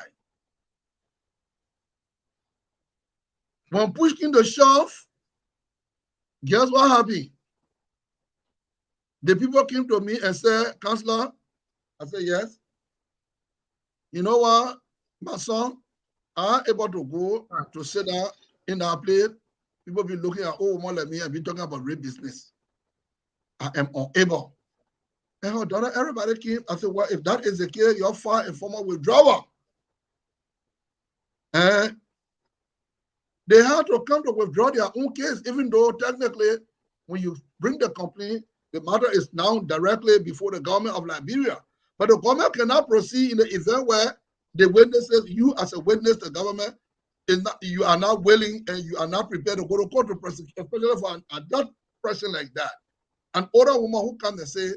When push came to shove, guess what happened? The people came to me and said, Counselor, I said, yes. You know what, my son, I'm able to go to sit down in our place. People be looking at, oh, woman like me and be talking about rape business. I am unable. And her daughter, everybody came. I said, well, if that is the case, you're fine and formal withdrawal. And they had to come to withdraw their own case, even though technically, when you bring the complaint, the matter is now directly before the government of Liberia. But the government cannot proceed in the event where the witnesses, you as a witness, the government, is not, you are not willing and you are not prepared to go to court to prosecute, especially for an adult person like that. An older woman who comes and say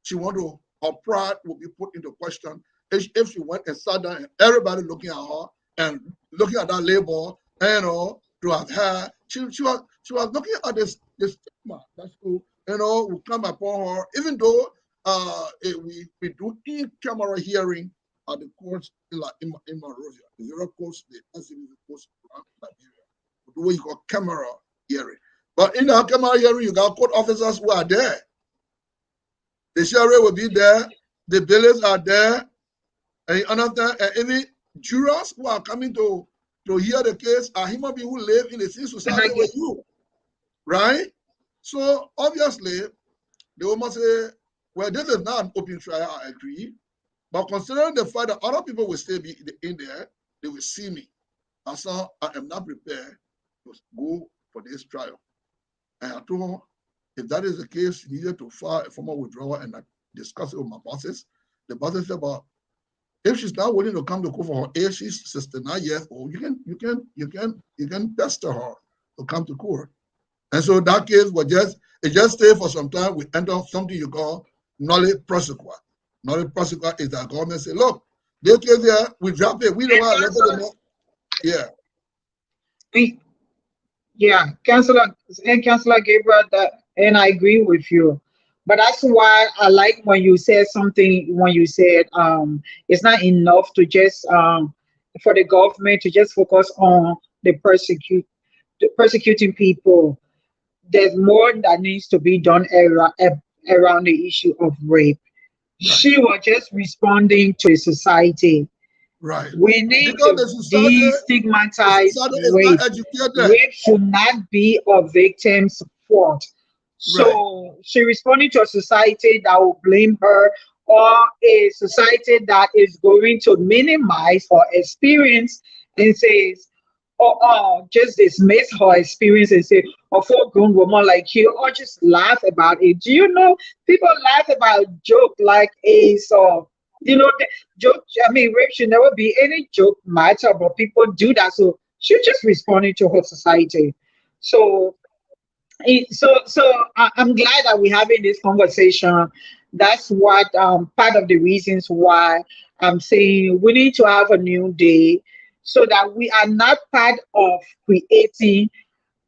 she want to, her pride will be put into question if she went and sat down and everybody looking at her and looking at that label, to have her, she was looking at this stigma that will come upon her, even though we do in-camera hearing at the courts in Monrovia. The zero courts, the SCB courts around Liberia. We do what you call camera hearing. But in our camera hearing, you got court officers who are there. The sheriff will be there. The bailiffs are there. And you understand? And even jurors who are coming to hear the case are human beings who live in the same society with you. Right? So obviously, the woman say, well, this is not an open trial, I agree. But considering the fact that other people will still be in there, they will see me. And so I am not prepared to go for this trial. And I told her, if that is the case, she needed to file a formal withdrawal, and I discussed it with my bosses. The bosses said, well, if she's not willing to come to court for her age, she's 69 years old, you can pester her to come to court. And so that case was just stayed for some time. We enter something you call knowledge prosequa. Knowledge prosequa is that government say, look, this case here, we drop it. We don't want to let them. Yeah. Yeah, Councillor Gabriel, and I agree with you. But that's why I like when you said something, when you said it's not enough to just for the government to just focus on the persecuting people. There's more that needs to be done around the issue of rape. Right. She was just responding to the society. Right. We need to destigmatize rape. Rape should not be a victim's fault. So she responded to a society that will blame her, or a society that is going to minimize her experience and says, or just dismiss her experience and say, a full grown woman like you, or just laugh about it. Do you know people laugh about joke like AIDS, or the joke? I mean, rape should never be any joke matter, but people do that. So she just responded to her society. So I'm glad that we're having this conversation. That's what part of the reasons why I'm saying we need to have a new day, so that we are not part of creating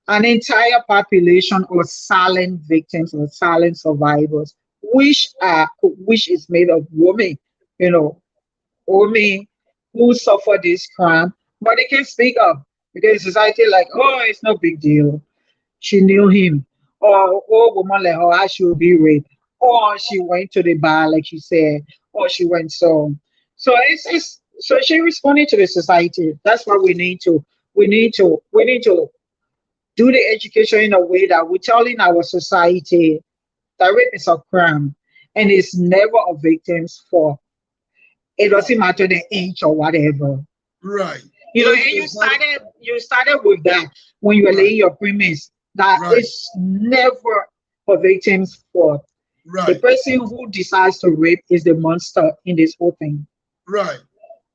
an entire population of silent victims or silent survivors, which is made of women, women who suffer this crime, but they can't speak up because society like, oh, it's no big deal. She knew him, or woman like her, she will be raped, or she went to the bar like you said, or she went so she responded to the society. That's what we need to do the education in a way that we're telling our society that rape is a crime and it's never a victim's fault. It doesn't matter the age or whatever. Right. And you started with that when you were laying your premise that it's never a victim's fault. Right. The person who decides to rape is the monster in this whole thing. Right.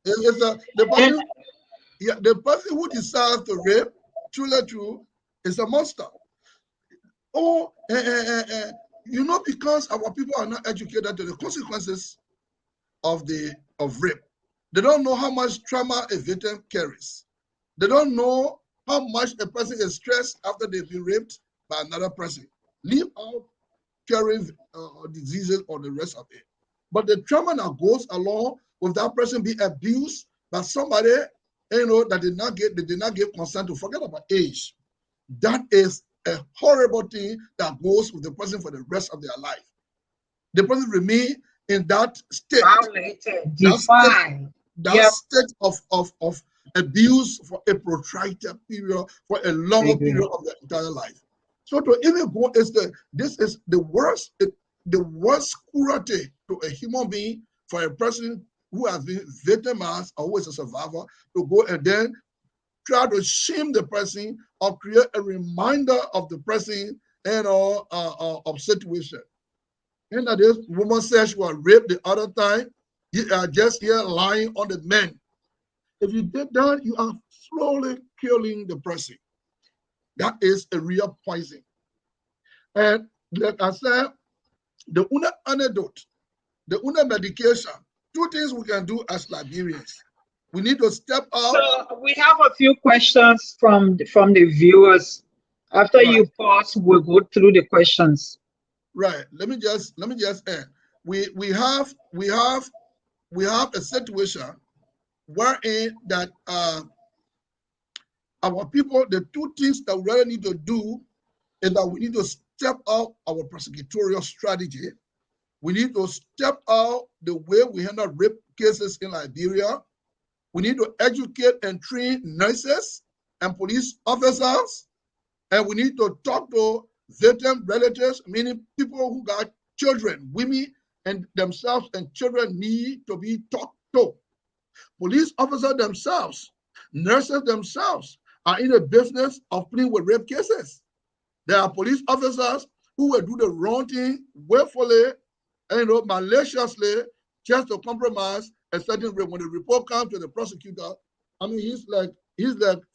The person who decides to rape, truly true, is a monster. Oh, because our people are not educated to the consequences of rape. They don't know how much trauma a victim carries. They don't know how much a person is stressed after they've been raped by another person. Leave out carrying diseases or the rest of it. But the trauma that goes along with that person being abused by somebody, that did not give consent to, forget about age. That is a horrible thing that goes with the person for the rest of their life. The person remain in that state. State of abuse for a protracted period, for a longer period of their entire life. So to even go this is the worst cruelty to a human being for a person who has been victimized or who is a survivor to go and then try to shame the person or create a reminder of the person of situation. And that this woman said she was raped the other time. You are just here lying on the men. If you did that, you are slowly killing the person. That is a real poison. And like I said, the antidote, the medication, two things we can do as Liberians. We need to step up. So we have a few questions from the viewers. After you pause, we'll go through the questions. Right. Let me just end. we have a situation wherein that our people, the two things that we really need to do is that we need to step out our prosecutorial strategy. We need to step out the way we handle rape cases in Liberia. We need to educate and train nurses and police officers. And we need to talk to victim relatives, meaning people who got children, women and themselves and children need to be talked to. Police officers themselves, nurses themselves are in the business of playing with rape cases. There are police officers who will do the wrong thing willfully and maliciously just to compromise a certain rape. When the report comes to the prosecutor, I mean, he's like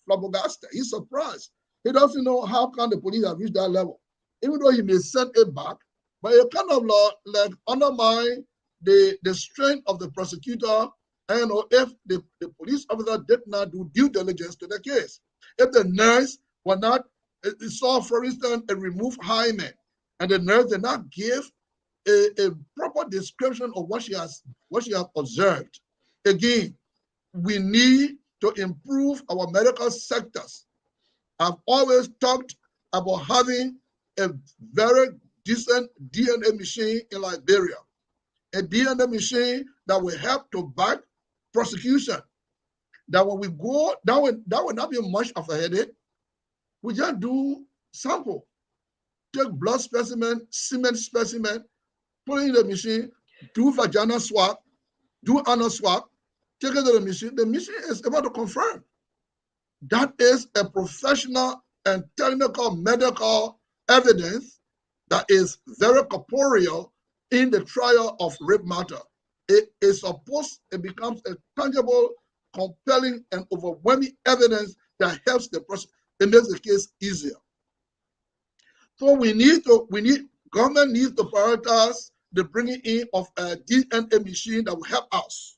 flabbergasted. He's surprised. He doesn't know how can the police have reached that level, even though he may send it back. But it kind of like undermine the strength of the prosecutor. And if the police officer did not do due diligence to the case, if the nurse were not saw, for instance, a removed hymen, and the nurse did not give a proper description of what she has observed. Again, we need to improve our medical sectors. I've always talked about having a very decent DNA machine in Liberia, a DNA machine that will help to back prosecution. That when we go, that will not be much of a headache. We just do sample, take blood specimen, semen specimen, put it in the machine, do vaginal swab, do anal swab, take it to the machine. The machine is able to confirm. That is a professional and technical medical evidence that is very corporeal in the trial of rape matter. It becomes a tangible, compelling, and overwhelming evidence that helps the person. It makes the case easier. So government needs to prioritize the bringing in of a DNA machine that will help us.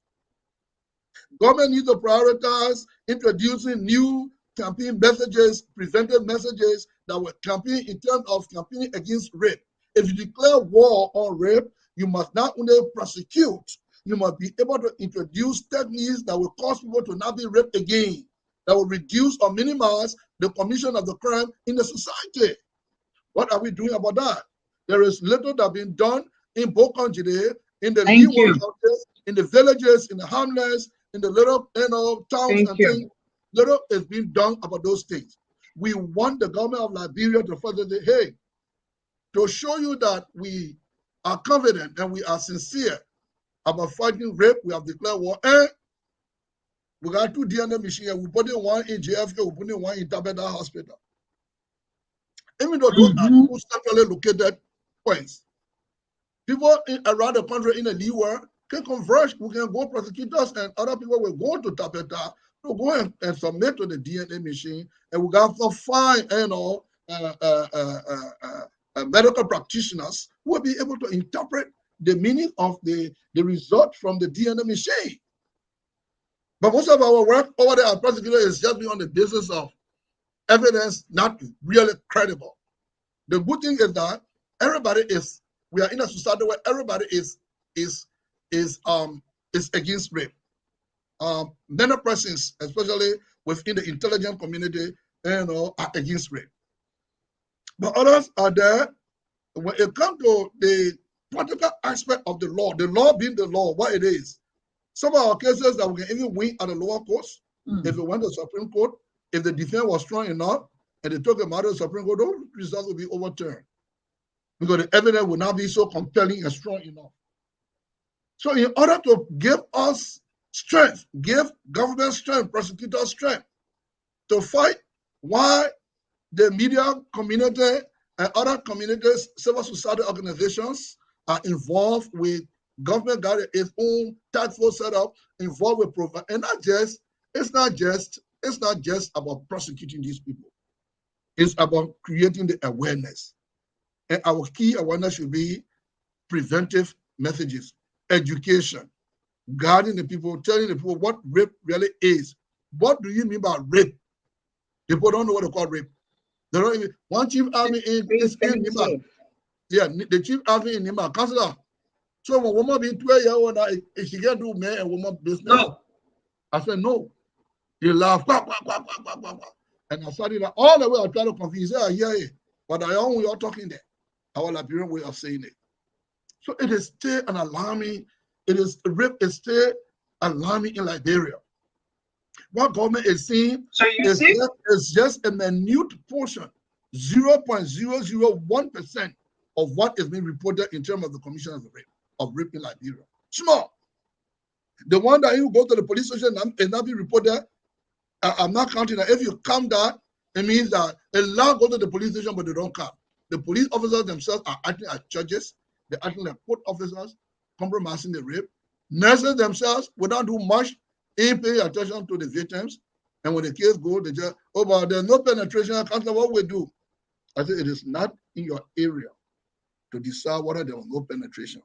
Government needs to prioritize introducing new campaign messages, preventive messages that will campaign in terms of campaigning against rape. If you declare war on rape, you must not only prosecute, you must be able to introduce techniques that will cause people to not be raped again, that will reduce or minimize the commission of the crime in the society. What are we doing about that? There is little that being done in Bokonjide, in the Leeward counties, in the villages, in the hamlets, in the little towns and things. Little is being done about those things. We want the government of Liberia to further say, hey, to show you that we are confident and we are sincere about fighting rape, we have declared war. And we got 2 DNA machines. We put in one in JFK, we put in one in Tabeda Hospital. Even though those are 2 centrally located points, people around the country in the Leeward can converge. We can go, prosecutors and other people will go to Tabeda to go and submit to the DNA machine, and we got to find medical practitioners who will be able to interpret the meaning of the result from the DNA machine. But most of our work over there at prosecutor is just on the basis of evidence not really credible. The good thing is that we are in a society where everybody is against rape. Many persons, especially within the intelligent community, are against rape. But others are there. When it comes to the practical aspect of the law being the law, what it is, some of our cases that we can even win at the lower courts, if we went to the Supreme Court, if the defense was strong enough and they took a matter to the Supreme Court, those results will be overturned because the evidence will not be so compelling and strong enough. So in order to give us strength, give government strength, prosecutors strength to fight, why the media community and other communities, civil society organizations are involved with government got its own task force set up, involved with provide, and it's not just about prosecuting these people. It's about creating the awareness. And our key awareness should be preventive messages, education, guiding the people, telling the people what rape really is. What do you mean by rape? People don't know what to call rape. They don't even, one chief army in Nima. Yeah, the chief army in Nima, Councillor, So when woman be 12-year-old, if she can do man and woman business, No. I said no. He laughed, quack, quack, quack, quack, quack, quack, quack. And I started all the way. I tried to confuse. I hear it, but I own you're talking there. Our Liberian way of saying it. So it is still an alarming. Rape is still alarming in Liberia. What government is seeing So you see, is just a minute portion, 0.001% of what is being reported in terms of the commission of rape in Liberia. Small. The one that you go to the police station and not be reported, I'm not counting that. If you count that, it means that a lot go to the police station, but they don't count. The police officers themselves are acting as judges. They're acting like court officers, compromising the rape. Nurses themselves, without doing much, ain't paying attention to the victims. And when the case goes, they just, oh, but there's no penetration. I can't know what we do. I say it is not in your area to decide whether there was no penetration.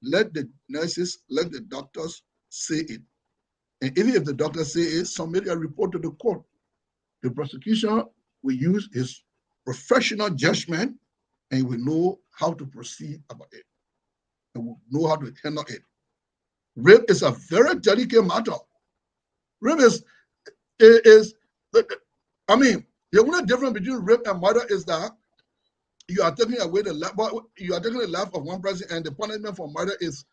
Let the nurses, let the doctors say it. And even if the doctor say it, submit a report to the court. The prosecution will use his professional judgment and will know how to proceed about it. And will know how to handle it. Rape is a very delicate matter. Rape is I mean, the only difference between rape and murder is that you are taking away the life, you are taking the life of one person, and the punishment for murder is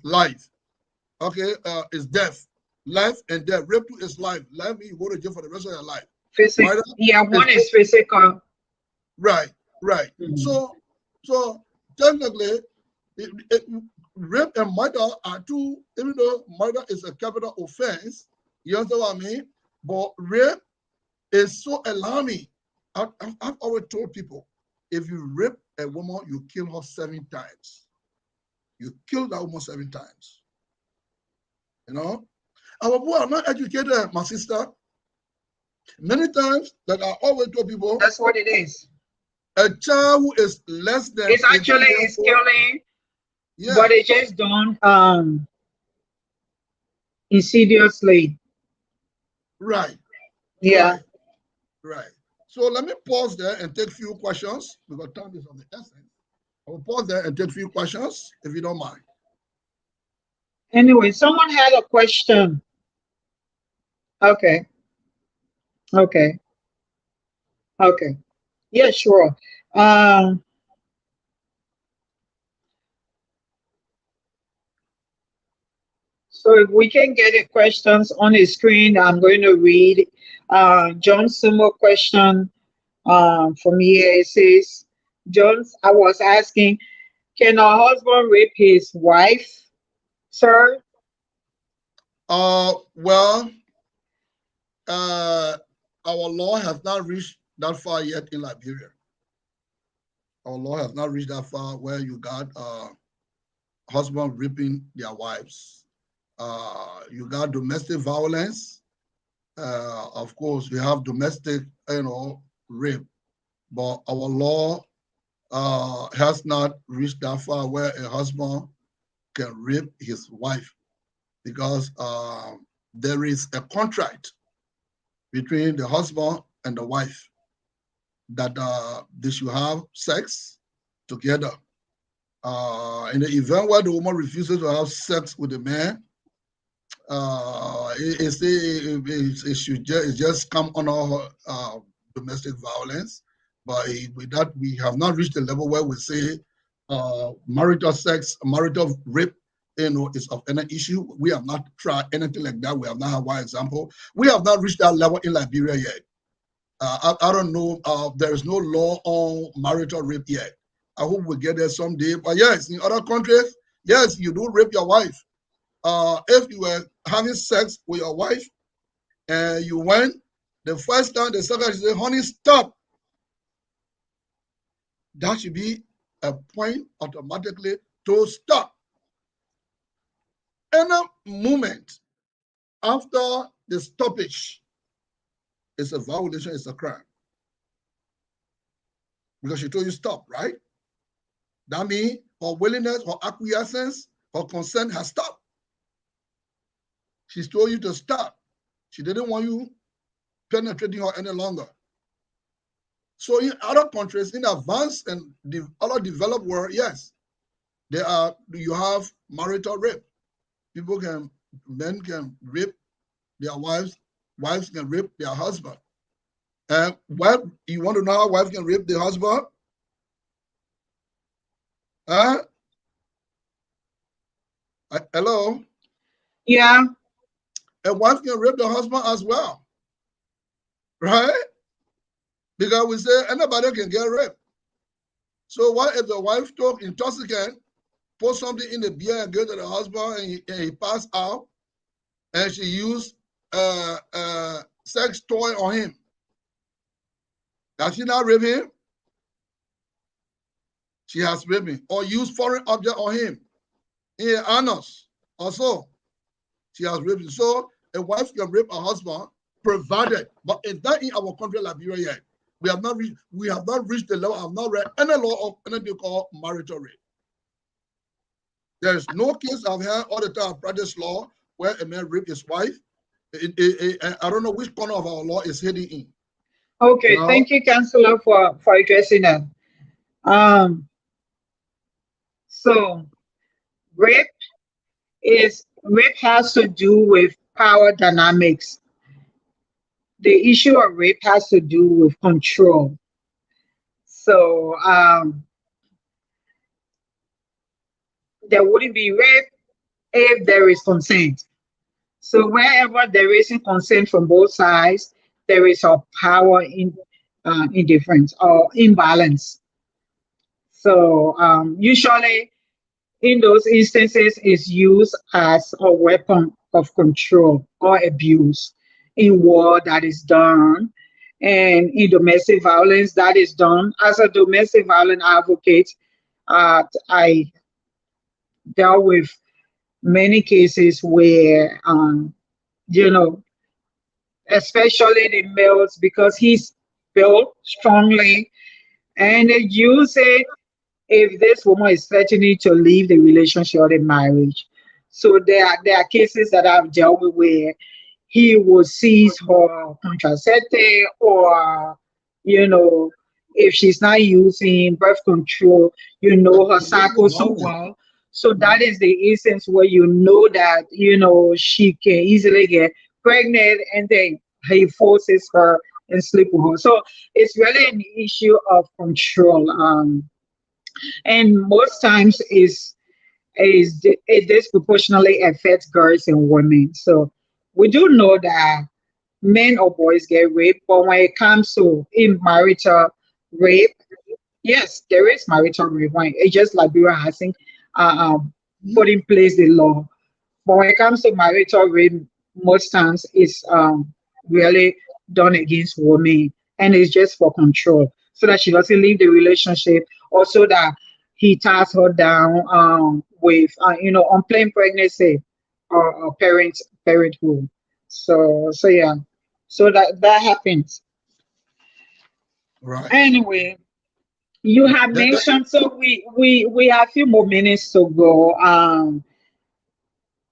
life. Okay, is death. Life and death. Rape too is life. Life means you go to jail for the rest of your life. physical. Yeah, one is physical. Right. So technically, rape and murder are two, even though murder is a capital offense, you understand what I mean? But rape is so alarming. I've always told people, if you rape a woman, you kill her 7 times. You kill that woman 7 times. You know? Our boy are not educated, my sister. Many times, like I always tell people, that's what it is. A child who is less than it's actually it's killing, yeah. But it just done insidiously. Right. Yeah. Right. So let me pause there and take a few questions because time is of the essence. I will pause there and take a few questions if you don't mind. Anyway, someone had a question. Okay. Yeah, sure. So if we can get the questions on the screen, I'm going to read John Sumo question from here. It says, Jones, I was asking, can a husband rape his wife, sir? Well, our law has not reached that far yet in Liberia. Our law has not reached that far where you got husband raping their wives. You got domestic violence. Of course, we have domestic, rape, but our law has not reached that far where a husband can rape his wife because there is a contract between the husband and the wife that they should have sex together. In the event where the woman refuses to have sex with the man, it should just come under domestic violence. But with that, we have not reached the level where we say marital rape, is of any issue. We have not tried anything like that. We have not had one example. We have not reached that level in Liberia yet. I don't know. There is no law on marital rape yet. I hope we get there someday. But yes, in other countries, yes, you do rape your wife. If you were having sex with your wife and you went the first time, the second time, you say, honey, stop. That should be a point automatically to stop. Any moment after the stoppage is a violation, it's a crime. Because she told you stop, right? That means her willingness, her acquiescence, her consent has stopped. She's told you to stop. She didn't want you penetrating her any longer. So in other countries, in advanced and the other developed world, yes, you have marital rape. Men can rape their wives can rape their husband. And what you want to know how wife can rape the husband? Hello? Yeah. A wife can rape the husband as well, right? Because we say anybody can get raped. So what if the wife took intoxicant, put something in the beer and give to the husband and he passed out and she used sex toy on him? Does she not rape him? She has raped him. Or used foreign object on him in her anus or so. She has raped him. So a wife can rape her husband, provided, but it's not in our country, Liberia yet. We have not reached the level. I have not read any law of anything called marital rape. There is no case I've heard all the time of practice law where a man raped his wife. I don't know which corner of our law is hidden in. Okay, thank you, Councillor, for addressing that. So rape has to do with power dynamics. The issue of rape has to do with control. So there wouldn't be rape if there is consent. So wherever there isn't consent from both sides, there is a power indifference or imbalance. So usually in those instances is used as a weapon of control or abuse in war that is done, and in domestic violence that is done. As a domestic violence advocate, I dealt with many cases where you know, especially the males, because he's built strongly and they use it if this woman is threatening to leave the relationship or the marriage. So there are cases that I've dealt with where he will seize her contraceptive, or if she's not using birth control, her cycle so well. So that is the instance where that she can easily get pregnant, and then he forces her and sleep with her. So it's really an issue of control. And most times it disproportionately affects girls and women. So we do know that men or boys get raped, but when it comes to in marital rape, yes, there is marital rape. Right? It's just like we were asking, put in place the law. But when it comes to marital rape, most times it's really done against women, and it's just for control, so that she doesn't leave the relationship, or so that he ties her down with unplanned pregnancy or parenthood. So yeah, so that happens. Right. Anyway, you have mentioned, so we have a few more minutes to go.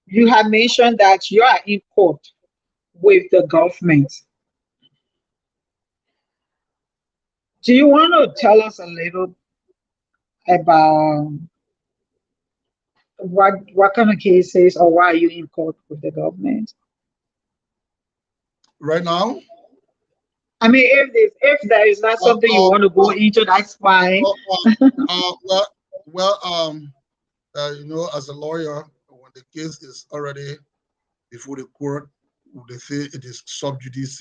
You have mentioned that you are in court with the government. Do you want to tell us a little about what kind of cases, or why are you in court with the government right now? I mean, if there is not something you want to go into, that's fine. As a lawyer, when the case is already before the court, they say it is sub judice,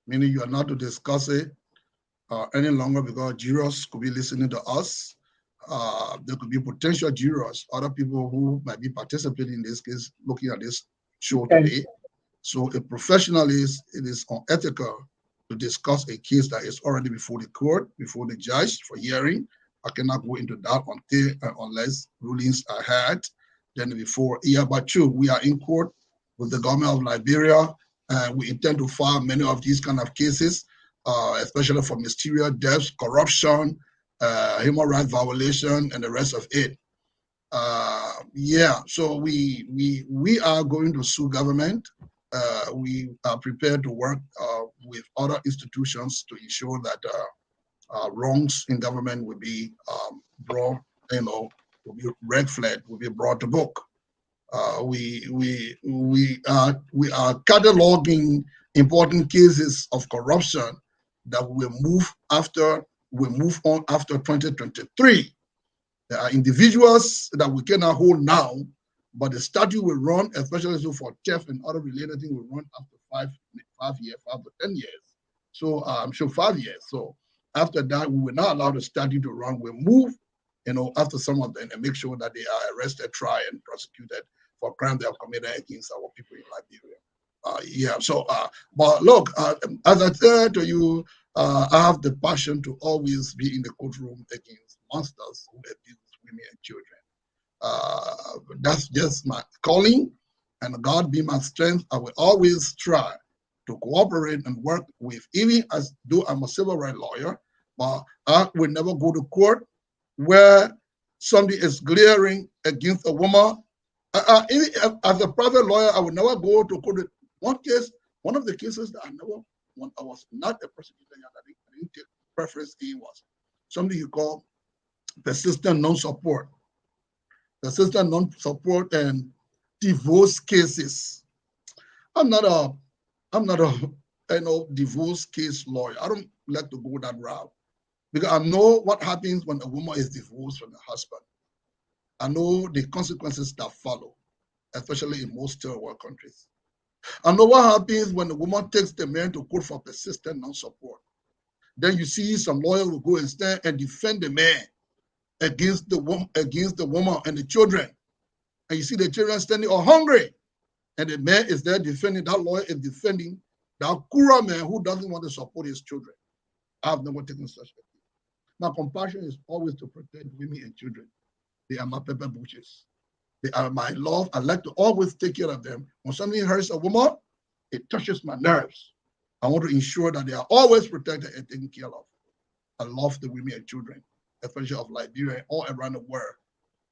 meaning you are not to discuss it any longer, because jurors could be listening to us. There could be potential jurors, other people who might be participating in this case, looking at this show today. So it is unethical to discuss a case that is already before the court, before the judge for hearing. I cannot go into that unless rulings are had. Then before, but true, we are in court with the government of Liberia, and we intend to file many of these kind of cases, especially for mysterious deaths, corruption, human rights violation, and the rest of it. So we are going to sue government. We are prepared to work with other institutions to ensure that wrongs in government will be brought, will be red flag, will be brought to book. We are cataloging important cases of corruption that will move on after 2023. There are individuals that we cannot hold now, but the statute will run, especially so for theft and other related things, will run after 5 years, 5 to 10 years. So I'm sure 5 years. So after that, we will not allow the statute to run. We'll move, after some of them and make sure that they are arrested, tried, and prosecuted for crimes they have committed against our people in Liberia. But look, as I said to you, I have the passion to always be in the courtroom against monsters who abuse women and children. That's just my calling, and God be my strength. I will always try to cooperate and work with, even as though I'm a civil rights lawyer, but I will never go to court where somebody is glaring against a woman. Even as a private lawyer, I would never go to court. One of the cases that when I was not a prosecutor, I didn't take preference in was something you call persistent non-support. Persistent non-support and divorce cases. I'm not a divorce case lawyer. I don't like to go that route because I know what happens when a woman is divorced from her husband. I know the consequences that follow, especially in most third world countries. I know what happens when a woman takes the man to court for persistent non-support. Then you see some lawyer will go and stand and defend the man against the woman and the children. And you see the children standing all hungry. And the man is there defending, that lawyer is defending that Cllr man who doesn't want to support his children. I've never taken such a thing. My compassion is always to protect women and children. They are my pepper bushes. They are my love. I like to always take care of them. When something hurts a woman, it touches my nerves. I want to ensure that they are always protected and taken care of. I love the women and children, especially of Liberia and all around the world.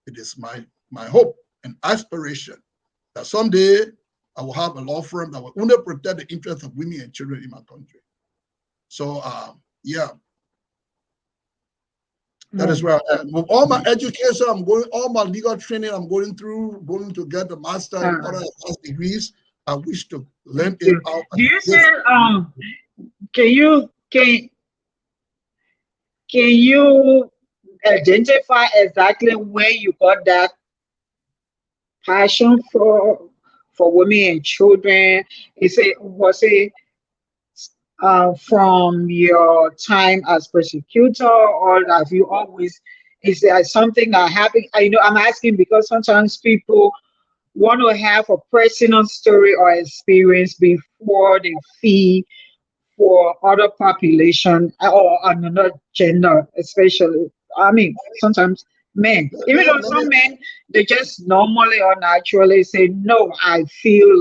It is my hope and aspiration that someday I will have a law firm that will only protect the interests of women and children in my country. So, that is where I am. With all my education, all my legal training, I'm going to get the master and other advanced degrees. I wish to learn it out. Do you say, can you identify exactly where you got that passion for women and children? Was it from your time as prosecutor, or have you always? Is there something that happened? I'm asking because sometimes people want to have a personal story or experience before they feel for other population or another gender, especially. I mean, sometimes men, even though some men, they just normally or naturally say, no, I feel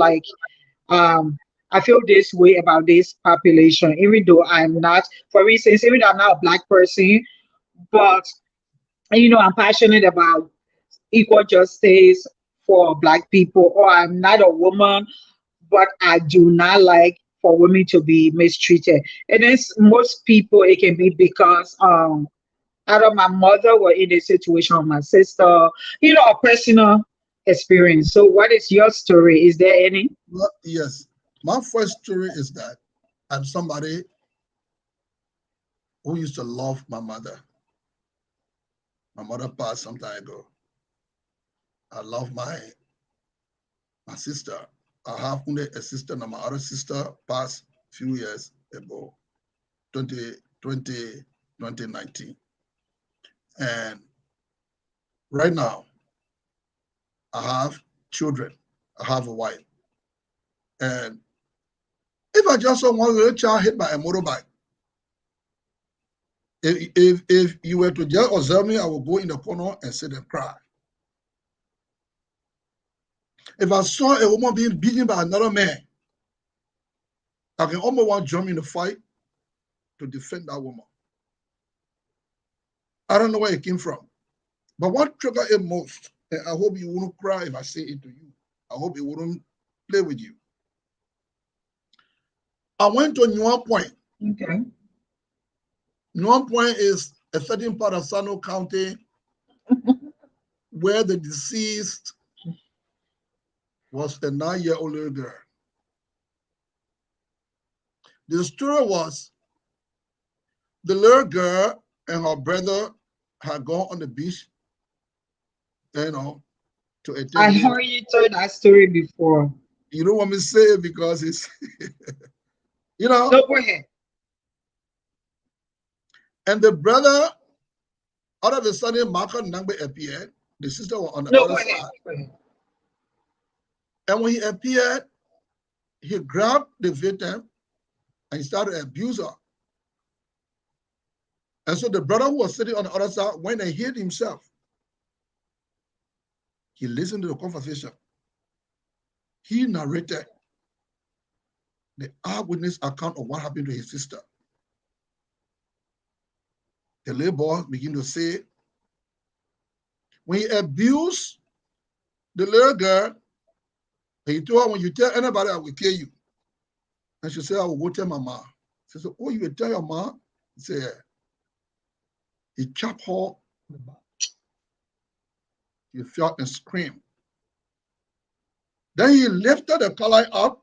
this way about this population, even though I'm not, for instance, even though I'm not a black person, but I'm passionate about equal justice for black people, or I'm not a woman, but I do not like for women to be mistreated. And then most people, it can be because either my mother were in a situation with my sister, a personal experience. So what is your story? Is there any? Well, yes. My first story is that I'm somebody who used to love my mother. My mother passed some time ago. I love my sister. I have only a sister, and my other sister passed a few years ago, 2019. And right now, I have children. I have a wife. And if I just saw one little child hit by a motorbike, if you were to just observe me, I would go in the corner and sit and cry. If I saw a woman being beaten by another man, I can almost want to jump in the fight to defend that woman. I don't know where it came from. But what triggered it most, and I hope you wouldn't cry if I say it to you. I hope it wouldn't play with you. I went to Nyenator Point. Okay. Nyenator Point is a certain part of Sano County where the deceased was a 9-year-old little girl. The story was the little girl and her brother had gone on the beach, to I attend it. heard you told that story before. You don't want me to say it because it's, No, go ahead. and the brother, all of a sudden, Marco Nangbe appeared. The sister was on the No, other go ahead. side. Go ahead. And when he appeared, he grabbed the victim and he started to abuse her. And so the brother who was sitting on the other side went and hid himself. He listened to the conversation. He narrated the eyewitness account of what happened to his sister. The little boy began to say, when he abused the little girl, he told her, when you tell anybody, I will kill you. And she said, I will go tell my mom. She said, oh, you will tell your mom? He said, yeah. He chopped her on the back. She felt and screamed. Then he lifted the Cllr up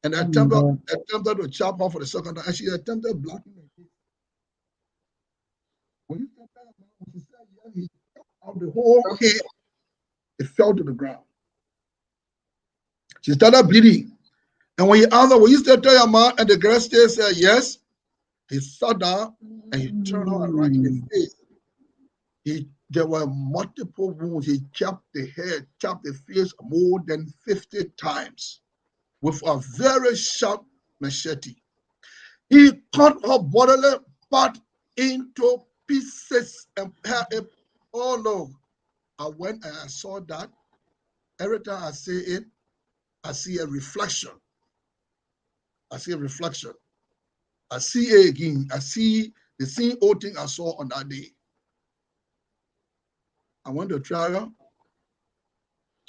and attempted to chop her for the second time. And she attempted blocking her face. When you said that, when she said yes, he chopped out the whole head. It fell to the ground. She started bleeding. And when he asked her, will you still tell your mom? And the girl still said yes. He sat down and he turned her around in the face. There were multiple wounds. He chopped the head, chopped the face more than 50 times with a very sharp machete. He cut her bodily part into pieces and oh no. I went and I saw that. Every time I say it, I see a reflection. I see a reflection. I see it again. I see the same old thing I saw on that day. I went to trial.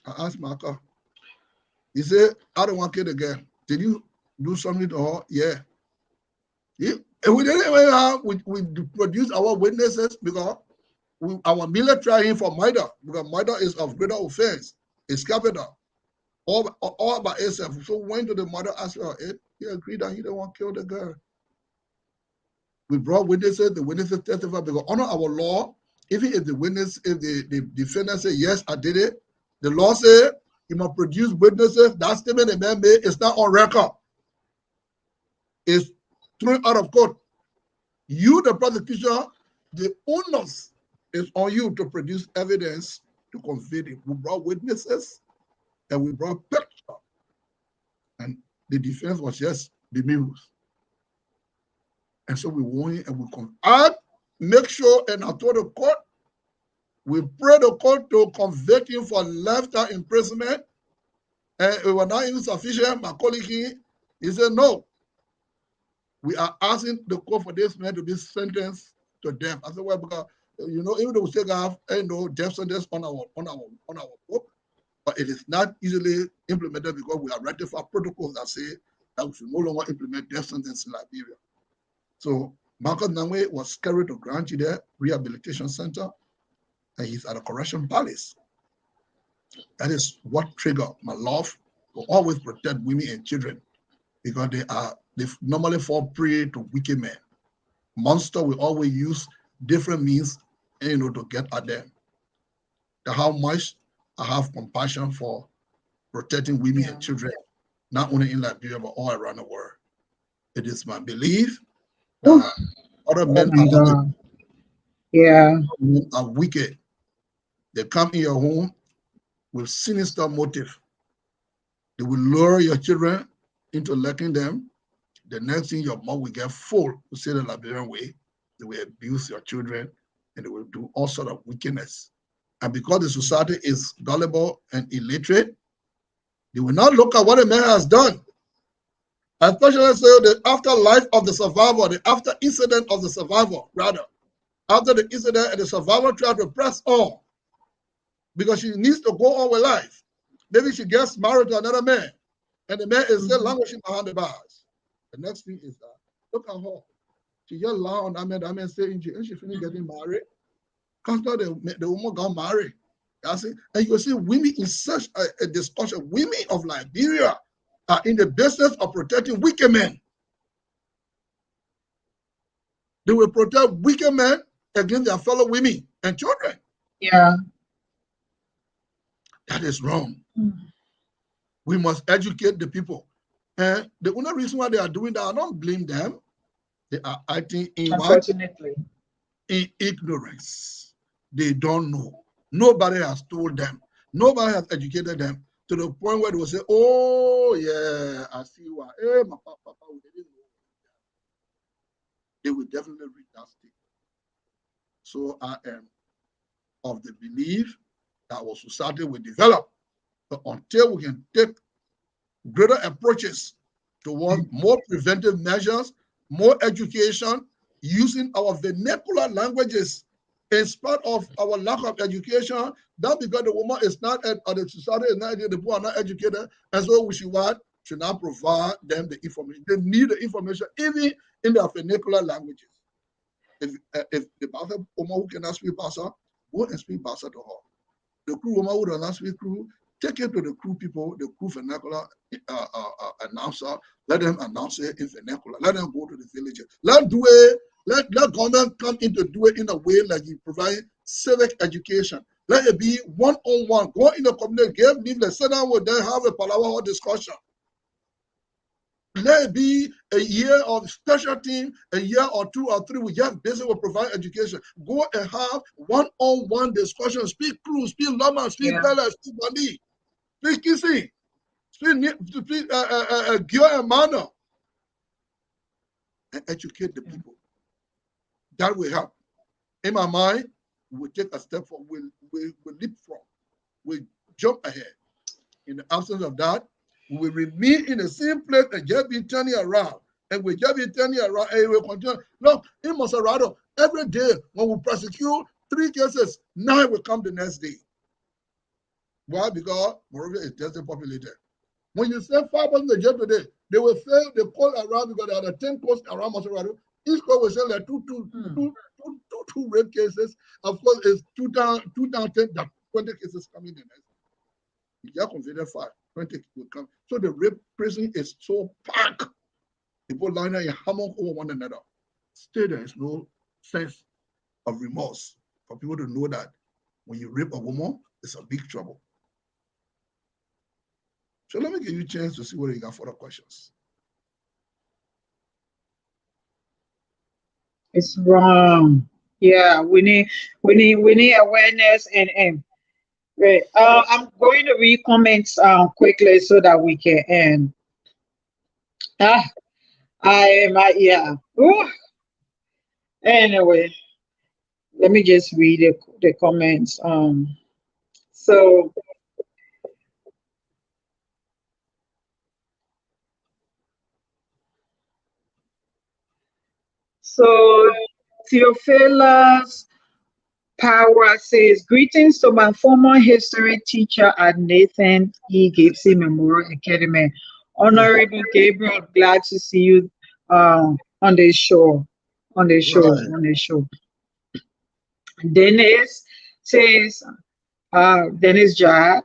I asked Marco. He said, I don't want to kill the girl. Did you do something to her? Yeah. And we didn't even have, we produced our witnesses because our military him for murder, because murder is of greater offense. It's capital. All by itself. So we went to the mother, asked her, he agreed that he didn't want to kill the girl. We brought witnesses, the witnesses testified because under our law, even if the defendant say, yes, I did it, the law said you must produce witnesses. That statement the man made is not on record. It's thrown out of court. You, the prosecution, the onus is on you to produce evidence to convict him. We brought witnesses and we brought pictures. And the defense was just bemused. And so we went and we make sure, and I told the court, we prayed the court to convict him for lifetime imprisonment. And it was not even sufficient. My colleague, he said, no, we are asking the court for this man to be sentenced to death. I said, well, because, even though we still have, death sentence on our book, but it is not easily implemented because we have ratified protocols that say that we should no longer implement death sentence in Liberia. So Marcus Nangwe was carried to Grand Chile Rehabilitation Center, and he's at a correction palace. That is what triggered my love to always protect women and children, because they normally fall prey to wicked men. Monster will always use different means, to get at them. That's how much I have compassion for protecting women and children, not only in Liberia but all around the world. It is my belief that other men are like are wicked. They come in your home with sinister motive. They will lure your children into liking them. The next thing, your mom will get full, to say the Liberian way. They will abuse your children and they will do all sort of wickedness. And because the society is gullible and illiterate, they will not look at what a man has done. Especially say the afterlife of the survivor, the after incident of the survivor, rather. After the incident, and the survivor tried to press on because she needs to go on with life. Maybe she gets married to another man, and the man is still languishing behind the bars. The next thing is that, look at her. She just lie on that man saying, ain't she finished getting married? Because now the woman got married. I see, and you see women in such a discussion. Women of Liberia are in the business of protecting wicked men. They will protect wicked men against their fellow women and children. Yeah. That is wrong. We must educate the people. And the only reason why they are doing that, I don't blame them. They are acting in what? Unfortunately. In ignorance. They don't know. Nobody has told them. Nobody has educated them to the point where they will say, oh, yeah, I see why. Hey, my papa, we didn't know. They will definitely read that statement. So I am of the belief that our society will develop, but until we can take greater approaches towards more preventive measures, more education, using our vernacular languages in spite of our lack of education, that because the woman is not, or the society is not, the poor are not educated, and so we should what? Should not provide them the information. They need the information even in their vernacular languages. If the Basa woman who cannot speak Basa, go and speak Basa to her. The crew woman who does not speak crew, take it to the crew people, the crew vernacular announcer. Let them announce it in vernacular. Let them go to the villages. Let do it. Let government come in to do it in a way like you provide civic education. Let it be one-on-one. Go in the community, give leaflets, sit down with them, have a palaver or discussion. Let it be a year of special team, a year or 2 or 3. We just basically will provide education. Go and have one-on-one discussion. Speak crew, speak Lama, speak Bella, speak Bandi, speak Kissy, speak Gio and Mana, and educate the people. That will help. In my mind, we'll take a step forward. We'll leapfrog. We'll jump ahead. In the absence of that, we will remain in the same place and just be turning around. And we just be turning around and we will continue. Look, in Maserado, every day when we prosecute 3 cases, 9 will come the next day. Why? Because Monrovia is densely populated. When you say 5 person in jail today, they will say they call around because there are 10 courts around Maserado. Each court will say there are two rape cases. Of course, it's 2 down 10, 20 cases coming the next. You just consider 5, 20 will come. So the rape prison is so packed. People lying there in hammock over one another. Still, there is no sense of remorse for people to know that when you rape a woman, it's a big trouble. So let me give you a chance to see whether you got further questions. It's wrong. Yeah, we need awareness and right. I'm going to read comments quickly so that we can end. Ah, yeah. Ooh. Anyway, let me just read the comments. So Theophilus Power says, greetings to my former history teacher at Nathan E. Gibson Memorial Academy. Honorable Gabriel, glad to see you on the show. Dennis says, Dennis Jack,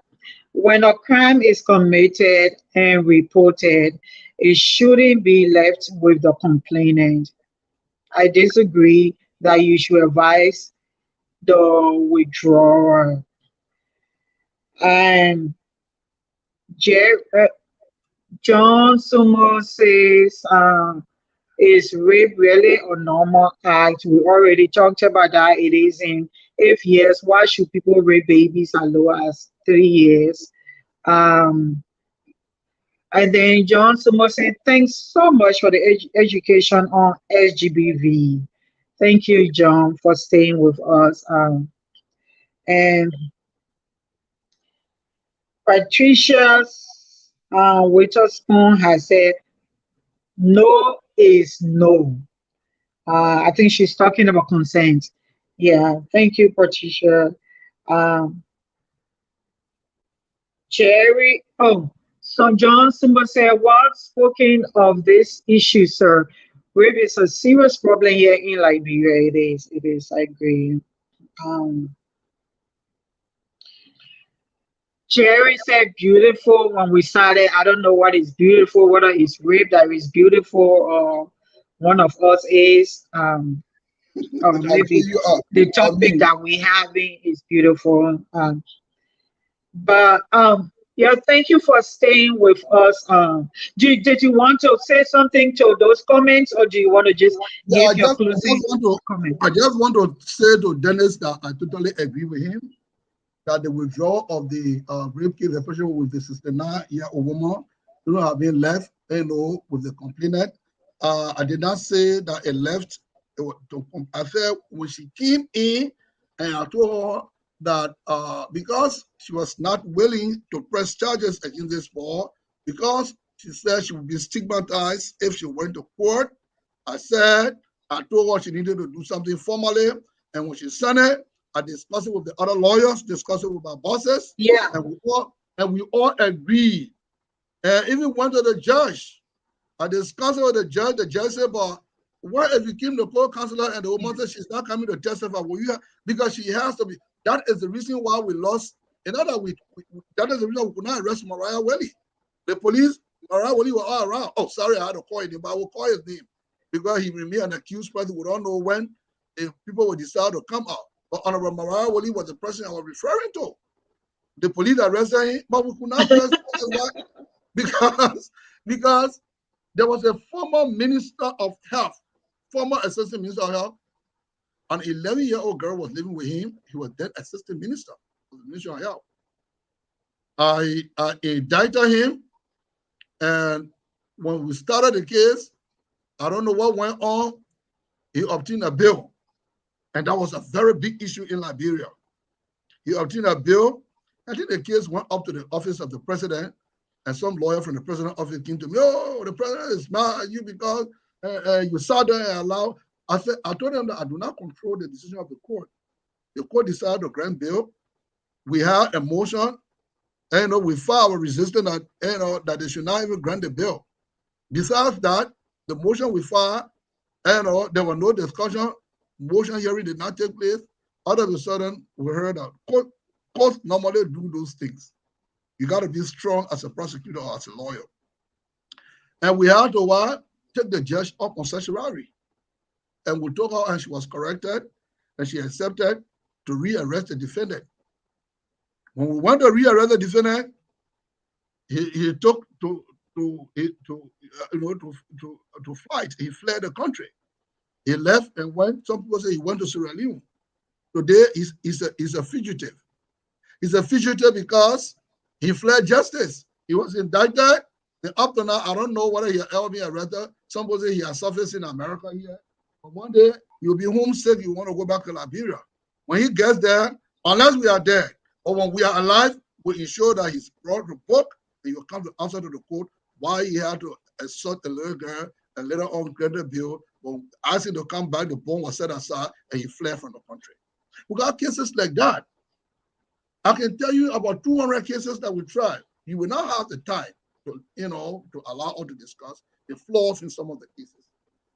when a crime is committed and reported, it shouldn't be left with the complainant. I disagree that you should advise the withdrawer. And John Sumo says, is rape really a normal act? We already talked about that. It isn't. If yes, why should people rape babies as low as 3 years? Um, and then John Sumo said, thanks so much for the education on SGBV. Thank you, John, for staying with us. And Patricia Witherspoon has said, no is no. I think she's talking about consent. Yeah, thank you, Patricia. Um, Jerry, so John Simba said, what spoken of this issue, sir? Rape is a serious problem here in Liberia. It is, I agree. Um, Jerry said beautiful when we started. I don't know what is beautiful, whether it's rape that is beautiful or one of us is. Or I'm sure maybe you are. the I topic mean, that we having is beautiful. But yeah, thank you for staying with us. Did you want to say something to those comments, or do you want to just yeah, give I your just, I closing just want to, comment? I just want to say to Dennis that I totally agree with him that the withdrawal of the rape case, especially with the 69-year-old woman, have been left, with the complainant. I did not say that it left. I said when she came in, and I told her that because she was not willing to press charges against this boy, because she said she would be stigmatized if she went to court. I said, I told her she needed to do something formally, and when she sent it, I discussed it with the other lawyers, discussed it with my bosses, Yeah. and we all agreed. And even went to the judge. I discussed it with the judge. The judge said, "But what if you came to court counselor and the woman said she's not coming to testify? Will you because she has to be." That is the reason why we lost. In other words, that is the reason we could not arrest Mariah Welly. The police, Mariah Welly were all around. Oh, sorry, I had to call his name, but I will call his name because he remained an accused person. We don't know when if people will decide to come out. But Honorable Mariah Welly was the person I was referring to. The police arrested him, but we could not press why because because there was a former minister of health, former assistant minister of health. An 11-year-old girl was living with him. He was then assistant minister of the Ministry of Health. I indicted him, and when we started the case, I don't know what went on. He obtained a bill, and that was a very big issue in Liberia. He obtained a bill. I think the case went up to the office of the president, and some lawyer from the president's office came to me. Oh, the president is mad at you because you sat there and allowed. I told him that I do not control the decision of the court. The court decided to grant bail. We had a motion, and we filed a resistance that that they should not even grant the bill. Besides that, the motion we filed, there was no discussion. Motion hearing did not take place. All of a sudden, we heard that courts normally do those things. You got to be strong as a prosecutor or as a lawyer. And we had to take the judge up on certiorari. And we told her, and she was corrected, and she accepted to rearrest the defendant. When we went to rearrest the defendant, he took to flight. He fled the country. He left and went. Some people say he went to Sierra Leone. Today he's a fugitive. He's a fugitive because he fled justice. He was indicted. And up to now, I don't know whether he ever been arrested. Some people say he has surfaced in America here. But one day, you'll be homesick. You want to go back to Liberia. When he gets there, unless we are dead, or when we are alive, we ensure that he's brought to book and he'll come to answer to the court why he had to assault a little girl and later on get a bill. When asked him to come back, the bond was set aside and he fled from the country. We got cases like that. I can tell you about 200 cases that we tried. You will not have the time to allow us to discuss the flaws in some of the cases.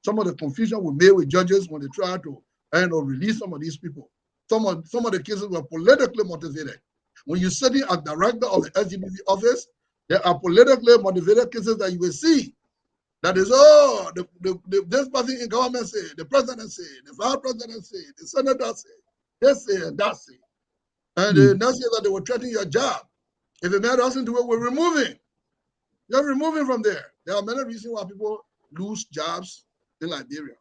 Some of the confusion we made with judges when they try to release some of these people. Some of the cases were politically motivated. When you're sitting as director of the LGBT office, there are politically motivated cases that you will see. That is, this person in government say, the president say, the vice president say, the senator say, this say, and that say. And the next year that they were threatening your job. If a man doesn't do it, we're removing. You're removing from there. There are many reasons why people lose jobs in Liberia.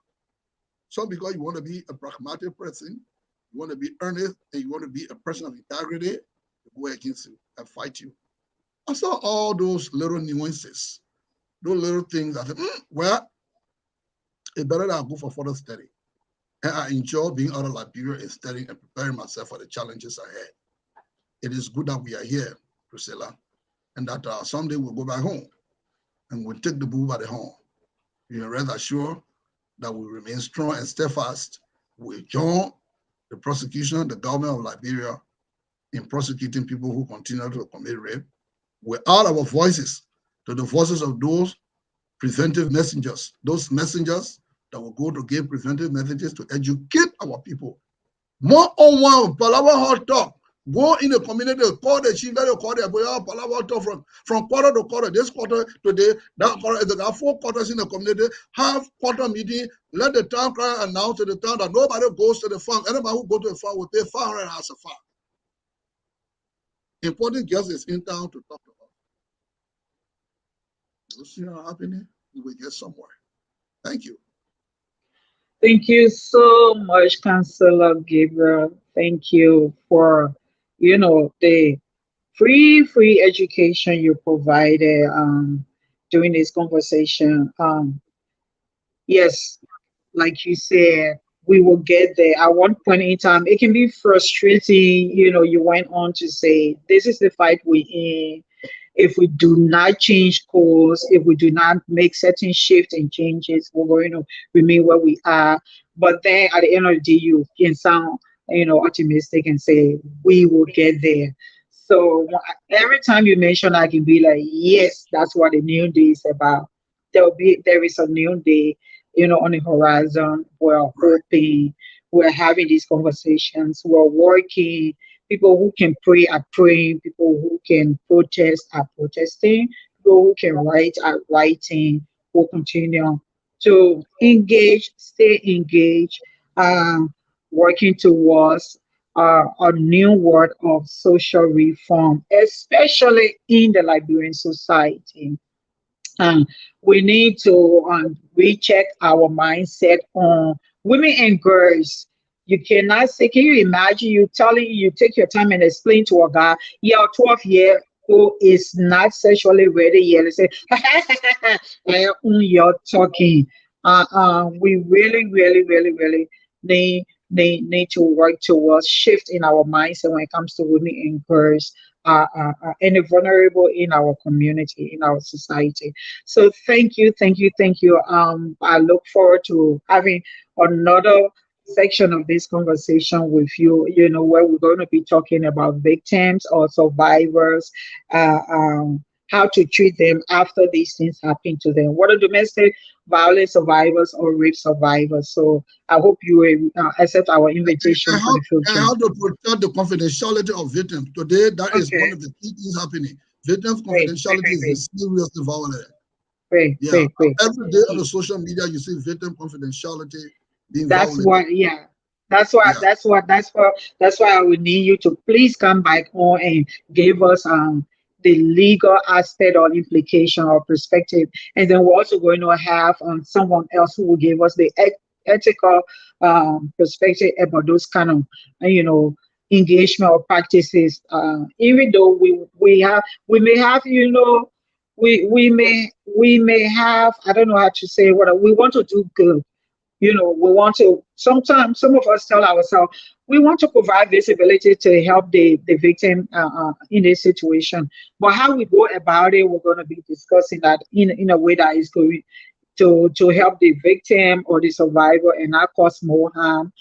Some because you want to be a pragmatic person, you want to be earnest, and you want to be a person of integrity, they go against you and fight you. I saw all those little nuances, those little things. I said, well, it's better that I go for further study. And I enjoy being out of Liberia and studying and preparing myself for the challenges ahead. It is good that we are here, Priscilla, and that someday we'll go back home and we'll take the bull by the horn. We are rest assured that we remain strong and steadfast with join the prosecution, the government of Liberia, in prosecuting people who continue to commit rape. We add our voices to the voices of those preventive messengers, those messengers that will go to give preventive messages to educate our people. More on one, Palawa hot talk. Go in the community, call the chief, let you call the boy, from quarter to quarter, this quarter today, that quarter, there are 4 quarters in the community, have quarter meeting, let the town crier announce to the town that nobody goes to the farm. Anybody who goes to the farm will pay 500 as a farm. Important guest is in town to talk to us. We'll see what's happening, we will get somewhere. Thank you. Thank you so much, Councillor Gabriel. Thank you for, the free education you provided during this conversation. Yes, like you said, we will get there. At one point in time, it can be frustrating. You went on to say, this is the fight we're in. If we do not change course, if we do not make certain shifts and changes, we're going to remain where we are. But then at the end of the day, you can sound, optimistic and say, we will get there. So every time you mention, I can be like, yes, that's what a new day is about. There is a new day, on the horizon. We're hoping, we're having these conversations, we're working. People who can pray are praying. People who can protest are protesting. People who can write are writing. Will continue to engage, stay engaged, working towards a new world of social reform, especially in the Liberian society. Um, we need to recheck our mindset on women and girls. You cannot say, can you imagine you take your time and explain to a guy, yeah, a 12-year-old is not sexually ready yet. They say, you're talking. We really, really, really, really need to work towards shift in our mindset when it comes to women and girls. And the vulnerable in our community, in our society. So thank you, thank you, thank you. I look forward to having another section of this conversation with you, where we're going to be talking about victims or survivors, how to treat them after these things happen to them, whether domestic violence survivors or rape survivors. So I hope you will accept our invitation for the future. And how to protect the confidentiality of victims. Today, that is one of the key things happening. Victims' confidentiality is seriously violated. Great. Every day on the social media, you see victim confidentiality being violated. That's why I would need you to please come back on and give us the legal aspect or implication or perspective, and then we're also going to have someone else who will give us the ethical perspective about those kind of engagement or practices. Even though we may have we may have, I don't know how to say, what we want to do good. We want to, sometimes some of us tell ourselves we want to provide visibility to help the victim in this situation. But how we go about it, we're going to be discussing that in a way that is going to help the victim or the survivor and not cause more harm.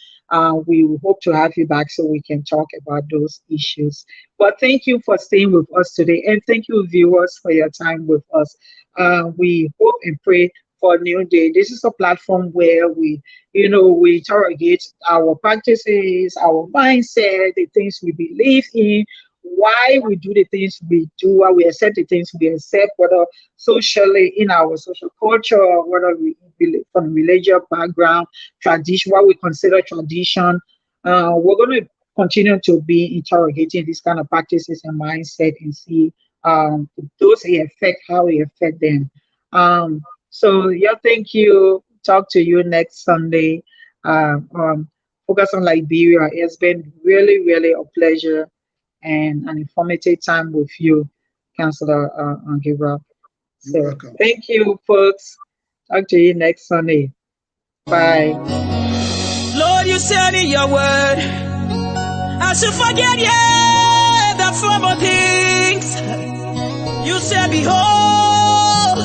We hope to have you back so we can talk about those issues. But thank you for staying with us today, and thank you, viewers, for your time with us. We hope and pray for a new day. This is a platform where we interrogate our practices, our mindset, the things we believe in, why we do the things we do, why we accept the things we accept, whether socially in our social culture, whether we believe from religious background, tradition, what we consider tradition. We're going to continue to be interrogating these kind of practices and mindset and see those how it affect them. So yeah, thank you. Talk to you next Sunday. Focus on Liberia. It's been really, really a pleasure and an informative time with you, Councillor Gabriel. So thank you, folks. Talk to you next Sunday. Bye. Lord, you said in your word, I should forget, the former things. You said, behold,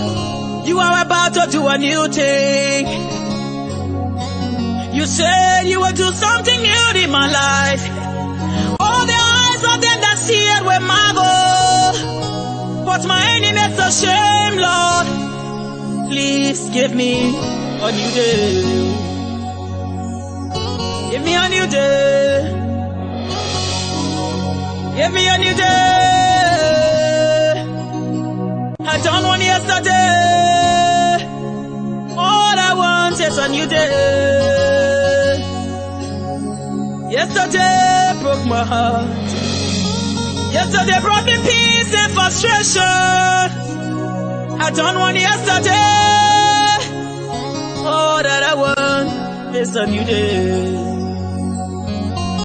you are about to do a new thing. You said you will do something new in my life. All the eyes of them that see it were marvel, but my enemies are shame, Lord. Please give me a new day. Give me a new day. gave me a new day. I don't want yesterday. All I want is a new day. Yesterday broke my heart. Yesterday brought me peace and frustration. I don't want yesterday. All that I want is a new day.